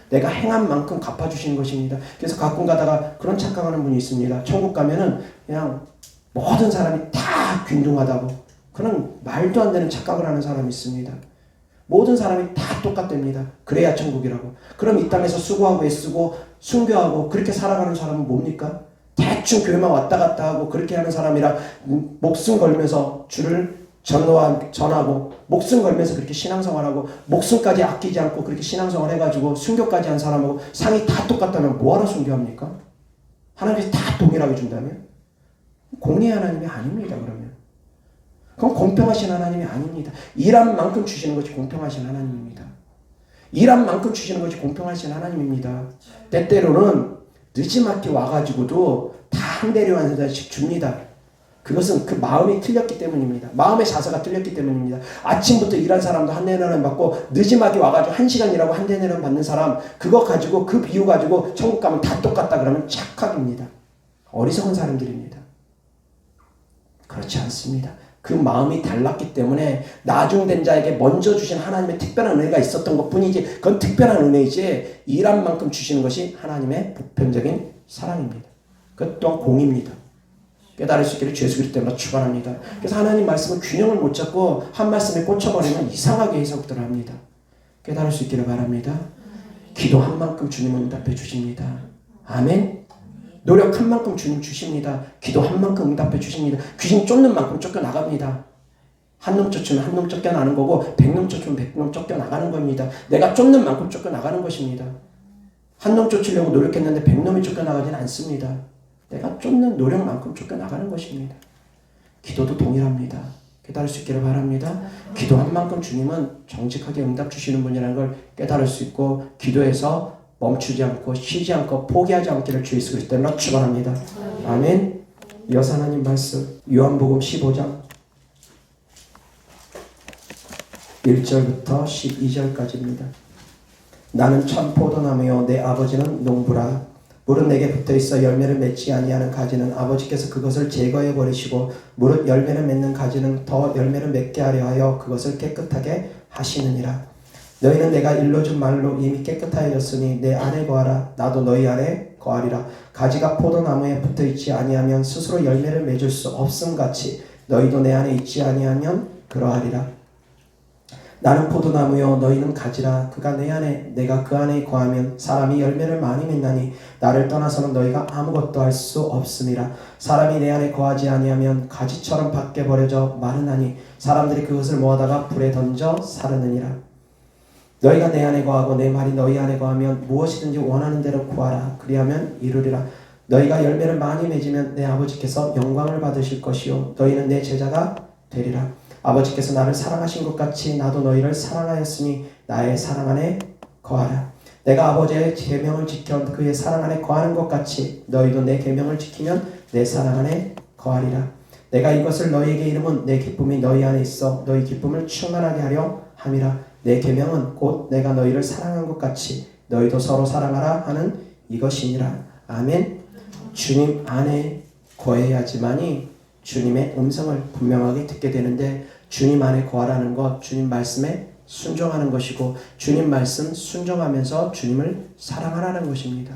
내가 행한 만큼 갚아주시는 것입니다. 그래서 가끔 가다가 그런 착각하는 분이 있습니다. 천국 가면은 그냥 모든 사람이 다 균등하다고 그런 말도 안 되는 착각을 하는 사람이 있습니다. 모든 사람이 다 똑같답니다. 그래야 천국이라고. 그럼 이 땅에서 수고하고 애쓰고 순교하고 그렇게 살아가는 사람은 뭡니까? 대충 교회만 왔다 갔다 하고 그렇게 하는 사람이라 목숨 걸면서 주를 전하고 목숨 걸면서 그렇게 신앙생활하고 목숨까지 아끼지 않고 그렇게 신앙생활 해가지고 순교까지 한 사람하고 상이 다 똑같다면 뭐하러 순교합니까? 하나님이 다 동일하게 준다면? 공의 하나님이 아닙니다. 그러면 그건 공평하신 하나님이 아닙니다. 일한 만큼 주시는 것이 공평하신 하나님입니다. 일한 만큼 주시는 것이 공평하신 하나님입니다. 때때로는 늦지막히 와가지고도 다 한 대리 완전씩 줍니다. 그것은 그 마음이 틀렸기 때문입니다. 마음의 자세가 틀렸기 때문입니다. 아침부터 일한 사람도 한 대는 받고 늦지막이 와가지고 1시간 일하고 한 대는 받는 사람, 그거 가지고 그 비유 가지고 천국 가면 다 똑같다 그러면 착각입니다. 어리석은 사람들입니다. 그렇지 않습니다. 그 마음이 달랐기 때문에 나중된 자에게 먼저 주신 하나님의 특별한 은혜가 있었던 것뿐이지, 그건 특별한 은혜이지 일한 만큼 주시는 것이 하나님의 보편적인 사랑입니다. 그것 또한 공입니다. 깨달을 수 있기를 주 예수 그리스도 때문에 축원합니다. 그래서 하나님 말씀은 균형을 못 잡고 한 말씀에 꽂혀버리면 이상하게 해석들을 합니다. 깨달을 수 있기를 바랍니다. 기도한 만큼 주님은 응답해 주십니다. 아멘. 노력한 만큼 주님 주십니다. 기도한 만큼 응답해 주십니다. 귀신 쫓는 만큼 쫓겨나갑니다. 한 놈 쫓으면 한 놈 쫓겨나는 거고 100놈 쫓으면 100놈 쫓겨나가는 겁니다. 내가 쫓는 만큼 쫓겨나가는 것입니다. 한 놈 쫓으려고 노력했는데 100놈이 쫓겨나가지는 않습니다. 내가 쫓는 노력만큼 쫓겨나가는 것입니다. 기도도 동일합니다. 깨달을 수 있기를 바랍니다. 기도한 만큼 주님은 정직하게 응답 주시는 분이라는 걸 깨달을 수 있고, 기도해서 멈추지 않고 쉬지 않고 포기하지 않기를 주 예수 그리스도 때문에 축원합니다. 아멘. 이어서 하나님 말씀 요한복음 15장 1절부터 12절까지입니다. 나는 참 포도나무요 내 아버지는 농부라. 무릇 내게 붙어있어 열매를 맺지 아니하는 가지는 아버지께서 그것을 제거해 버리시고, 무릇 열매를 맺는 가지는 더 열매를 맺게 하려 하여 그것을 깨끗하게 하시느니라. 너희는 내가 일러준 말로 이미 깨끗하여졌으니 내 안에 거하라. 나도 너희 안에 거하리라. 가지가 포도나무에 붙어있지 아니하면 스스로 열매를 맺을 수 없음같이 너희도 내 안에 있지 아니하면 그러하리라. 나는 포도나무요 너희는 가지라. 그가 내 안에 내가 그 안에 거하면 사람이 열매를 많이 맺나니 나를 떠나서는 너희가 아무것도 할 수 없음이라. 사람이 내 안에 거하지 아니하면 가지처럼 밖에 버려져 마르나니 사람들이 그것을 모아다가 불에 던져 사르느니라. 너희가 내 안에 거하고 내 말이 너희 안에 거하면 무엇이든지 원하는 대로 구하라. 그리하면 이루리라. 너희가 열매를 많이 맺으면 내 아버지께서 영광을 받으실 것이요 너희는 내 제자가 되리라. 아버지께서 나를 사랑하신 것 같이 나도 너희를 사랑하였으니 나의 사랑 안에 거하라. 내가 아버지의 계명을 지켜 그의 사랑 안에 거하는 것 같이 너희도 내 계명을 지키면 내 사랑 안에 거하리라. 내가 이것을 너희에게 이름은 내 기쁨이 너희 안에 있어 너희 기쁨을 충만하게 하려 함이라. 내 계명은 곧 내가 너희를 사랑한 것 같이 너희도 서로 사랑하라 하는 이것이니라. 아멘. 주님 안에 거해야지만이 주님의 음성을 분명하게 듣게 되는데, 주님 안에 거하라는 것, 주님 말씀에 순종하는 것이고, 주님 말씀 순종하면서 주님을 사랑하라는 것입니다.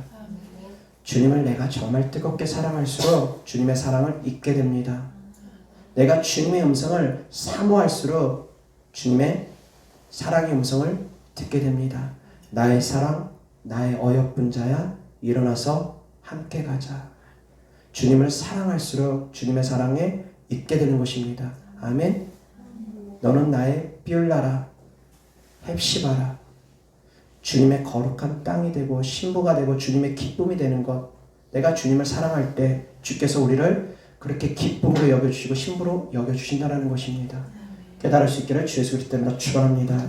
주님을 내가 정말 뜨겁게 사랑할수록 주님의 사랑을 잊게 됩니다. 내가 주님의 음성을 사모할수록 주님의 사랑의 음성을 듣게 됩니다. 나의 사랑, 나의 어여쁜 자야, 일어나서 함께 가자. 주님을 사랑할수록 주님의 사랑에 있게 되는 것입니다. 아멘. 너는 나의 뷸라라, 헵시바라. 주님의 거룩한 땅이 되고 신부가 되고 주님의 기쁨이 되는 것. 내가 주님을 사랑할 때 주께서 우리를 그렇게 기쁨으로 여겨주시고 신부로 여겨주신다는 것입니다. 깨달을 수 있기를 주 예수 그리스도 때문에 축원합니다.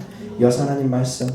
이어서 하나님 말씀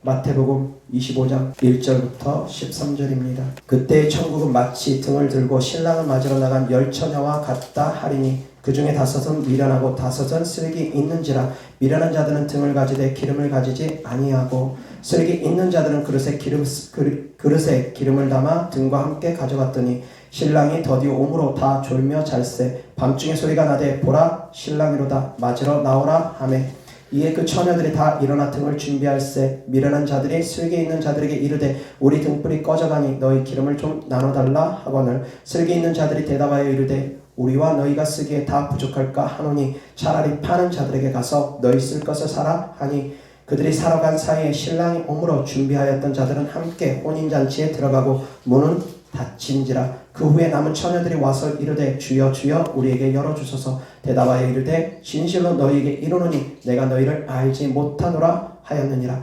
마태복음 25장 1절부터 13절입니다. 그때 천국은 마치 등을 들고 신랑을 맞으러 나간 10처녀와 같다 하리니 그 중에 5은 미련하고 5은 슬기 있는지라. 미련한 자들은 등을 가지되 기름을 가지지 아니하고 슬기 있는 자들은 그릇에 기름을 담아 등과 함께 가져갔더니 신랑이 더디어 오므로 다 졸며 잘세. 밤중에 소리가 나되 보라 신랑이로다 맞으러 나오라 하매 이에 그 처녀들이 다 일어나 등을 준비할세. 미련한 자들이 슬기 있는 자들에게 이르되 우리 등불이 꺼져가니 너희 기름을 좀 나눠달라 하거늘 슬기 있는 자들이 대답하여 이르되 우리와 너희가 쓰기에 다 부족할까 하노니 차라리 파는 자들에게 가서 너희 쓸 것을 사라 하니 그들이 사러 간 사이에 신랑이 오므로 준비하였던 자들은 함께 혼인잔치에 들어가고 문은 닫힌지라. 그 후에 남은 처녀들이 와서 이르되 주여 주여 우리에게 열어주소서. 대답하여 이르되 진실로 너희에게 이르노니 내가 너희를 알지 못하노라 하였느니라.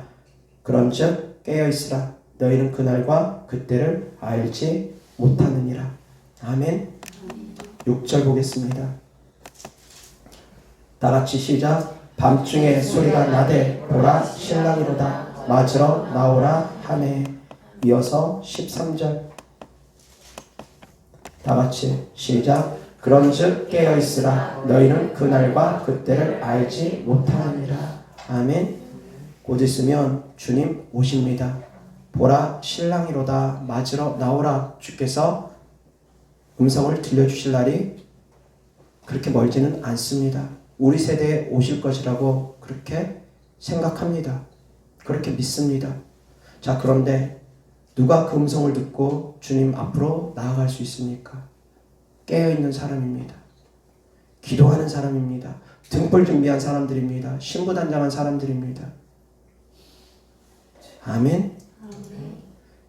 그런즉 깨어있으라. 너희는 그날과 그때를 알지 못하느니라. 아멘. 6절 보겠습니다. 다같이 시작. 밤중에 소리가 나되 보라 신랑이로다 맞으러 나오라 하매. 이어서 13절 다같이 시작. 그런즉 깨어있으라. 너희는 그날과 그때를 알지 못하느니라. 아멘. 곧 있으면 주님 오십니다. 보라 신랑이로다. 맞으러 나오라. 주께서 음성을 들려주실 날이 그렇게 멀지는 않습니다. 우리 세대에 오실 것이라고 그렇게 생각합니다. 그렇게 믿습니다. 자, 그런데 누가 그 음성을 듣고 주님 앞으로 나아갈 수 있습니까? 깨어있는 사람입니다. 기도하는 사람입니다. 등불 준비한 사람들입니다. 신부단장한 사람들입니다. 아멘.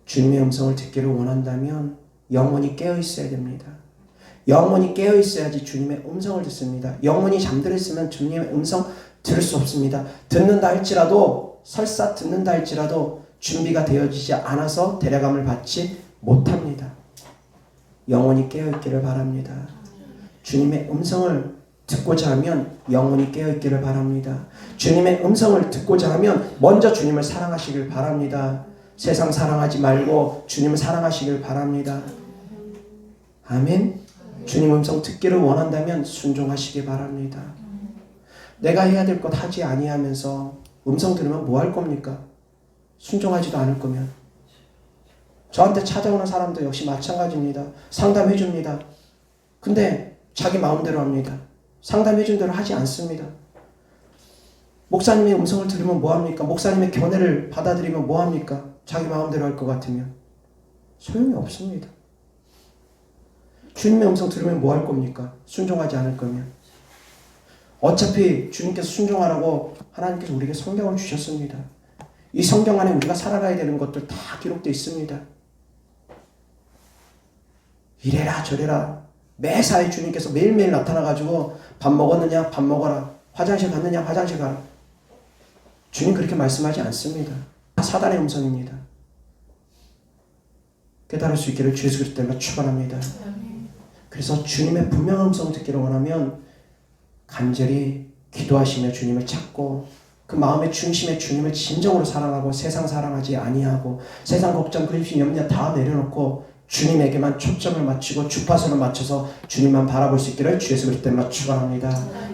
주님의 음성을 듣기를 원한다면 영혼이 깨어있어야 됩니다. 영혼이 깨어있어야지 주님의 음성을 듣습니다. 영혼이 잠들어 있으면 주님의 음성 들을 수 없습니다. 듣는다 할지라도, 설사 듣는다 할지라도 준비가 되어지지 않아서 데려감을 받지 못합니다. 영혼이 깨어있기를 바랍니다. 주님의 음성을 듣고자 하면 영혼이 깨어있기를 바랍니다. 주님의 음성을 듣고자 하면 먼저 주님을 사랑하시길 바랍니다. 세상 사랑하지 말고 주님을 사랑하시길 바랍니다. 아멘. 주님 음성 듣기를 원한다면 순종하시기 바랍니다. 내가 해야 될 것 하지 아니하면서 음성 들으면 뭐 할 겁니까? 순종하지도 않을 거면. 저한테 찾아오는 사람도 역시 마찬가지입니다. 상담해 줍니다. 근데 자기 마음대로 합니다. 상담해 준 대로 하지 않습니다. 목사님의 음성을 들으면 뭐합니까? 목사님의 견해를 받아들이면 뭐합니까? 자기 마음대로 할 것 같으면 소용이 없습니다. 주님의 음성 들으면 뭐 할 겁니까? 순종하지 않을 거면. 어차피 주님께서 순종하라고 하나님께서 우리에게 성경을 주셨습니다. 이 성경 안에 우리가 살아가야 되는 것들 다 기록되어 있습니다. 이래라 저래라 매사에 주님께서 매일매일 나타나가지고 밥 먹었느냐 밥 먹어라, 화장실 갔느냐 화장실 가라. 주님 그렇게 말씀하지 않습니다. 사단의 음성입니다. 깨달을 수 있기를 주 예수 그리스도 이름으로 축원합니다. 그래서 주님의 분명한 음성을 듣기를 원하면 간절히 기도하시며 주님을 찾고 그 마음의 중심에 주님을 진정으로 사랑하고 세상 사랑하지 아니하고 세상 걱정 근심 염려 다 내려놓고 주님에게만 초점을 맞추고 주파수를 맞춰서 주님만 바라볼 수 있기를 주 예수 그리스도 이름으로 축원합니다.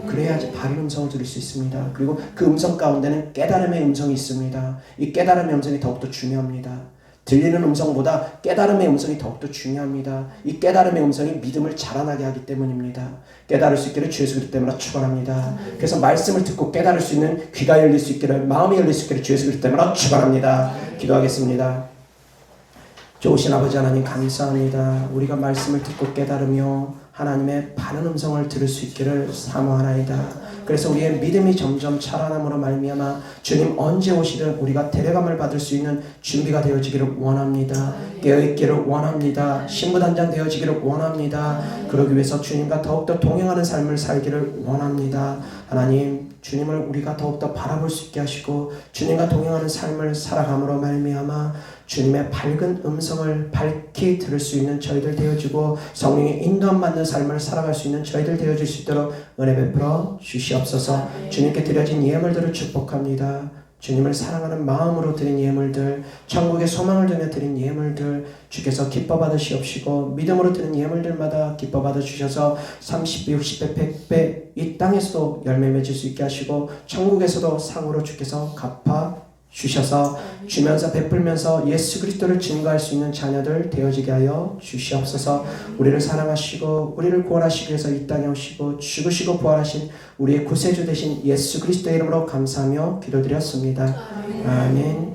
그래야지 바른 음성을 들을 수 있습니다. 그리고 그 음성 가운데는 깨달음의 음성이 있습니다. 이 깨달음의 음성이 더욱더 중요합니다. 들리는 음성보다 깨달음의 음성이 더욱더 중요합니다. 이 깨달음의 음성이 믿음을 자라나게 하기 때문입니다. 깨달을 수 있기를 주 예수 그리스도 이름으로 축원합니다. 그래서 말씀을 듣고 깨달을 수 있는 귀가 열릴 수 있기를, 마음이 열릴 수 있기를 주 예수 그리스도 이름으로 축원합니다. 기도하겠습니다. 좋으신 아버지 하나님 감사합니다. 우리가 말씀을 듣고 깨달으며 하나님의 바른 음성을 들을 수 있기를 사모하나이다. 그래서 우리의 믿음이 점점 자라남으로 말미암아 주님 언제 오시든 우리가 데려감을 받을 수 있는 준비가 되어지기를 원합니다. 깨어있기를 원합니다. 신부단장 되어지기를 원합니다. 그러기 위해서 주님과 더욱더 동행하는 삶을 살기를 원합니다. 하나님 주님을 우리가 더욱더 바라볼 수 있게 하시고 주님과 동행하는 삶을 살아감으로 말미암아 주님의 밝은 음성을 밝히 들을 수 있는 저희들 되어지고 성령의 인도함 받는 삶을 살아갈 수 있는 저희들 되어질 수 있도록 은혜 베풀어 주시옵소서. 주님께 드려진 예물들을 축복합니다. 주님을 사랑하는 마음으로 드린 예물들, 천국의 소망을 두며 드린 예물들 주께서 기뻐 받으시옵시고 믿음으로 드린 예물들마다 기뻐 받아주셔서 30배, 60배, 100배 이 땅에서도 열매 맺을 수 있게 하시고 천국에서도 상으로 주께서 갚아 주셔서 주면서 베풀면서 예수 그리스도를 증거할 수 있는 자녀들 되어지게 하여 주시옵소서. 우리를 사랑하시고 우리를 구원하시기 위해서 이 땅에 오시고 죽으시고 부활하신 우리의 구세주 되신 예수 그리스도의 이름으로 감사하며 기도드렸습니다. 아멘.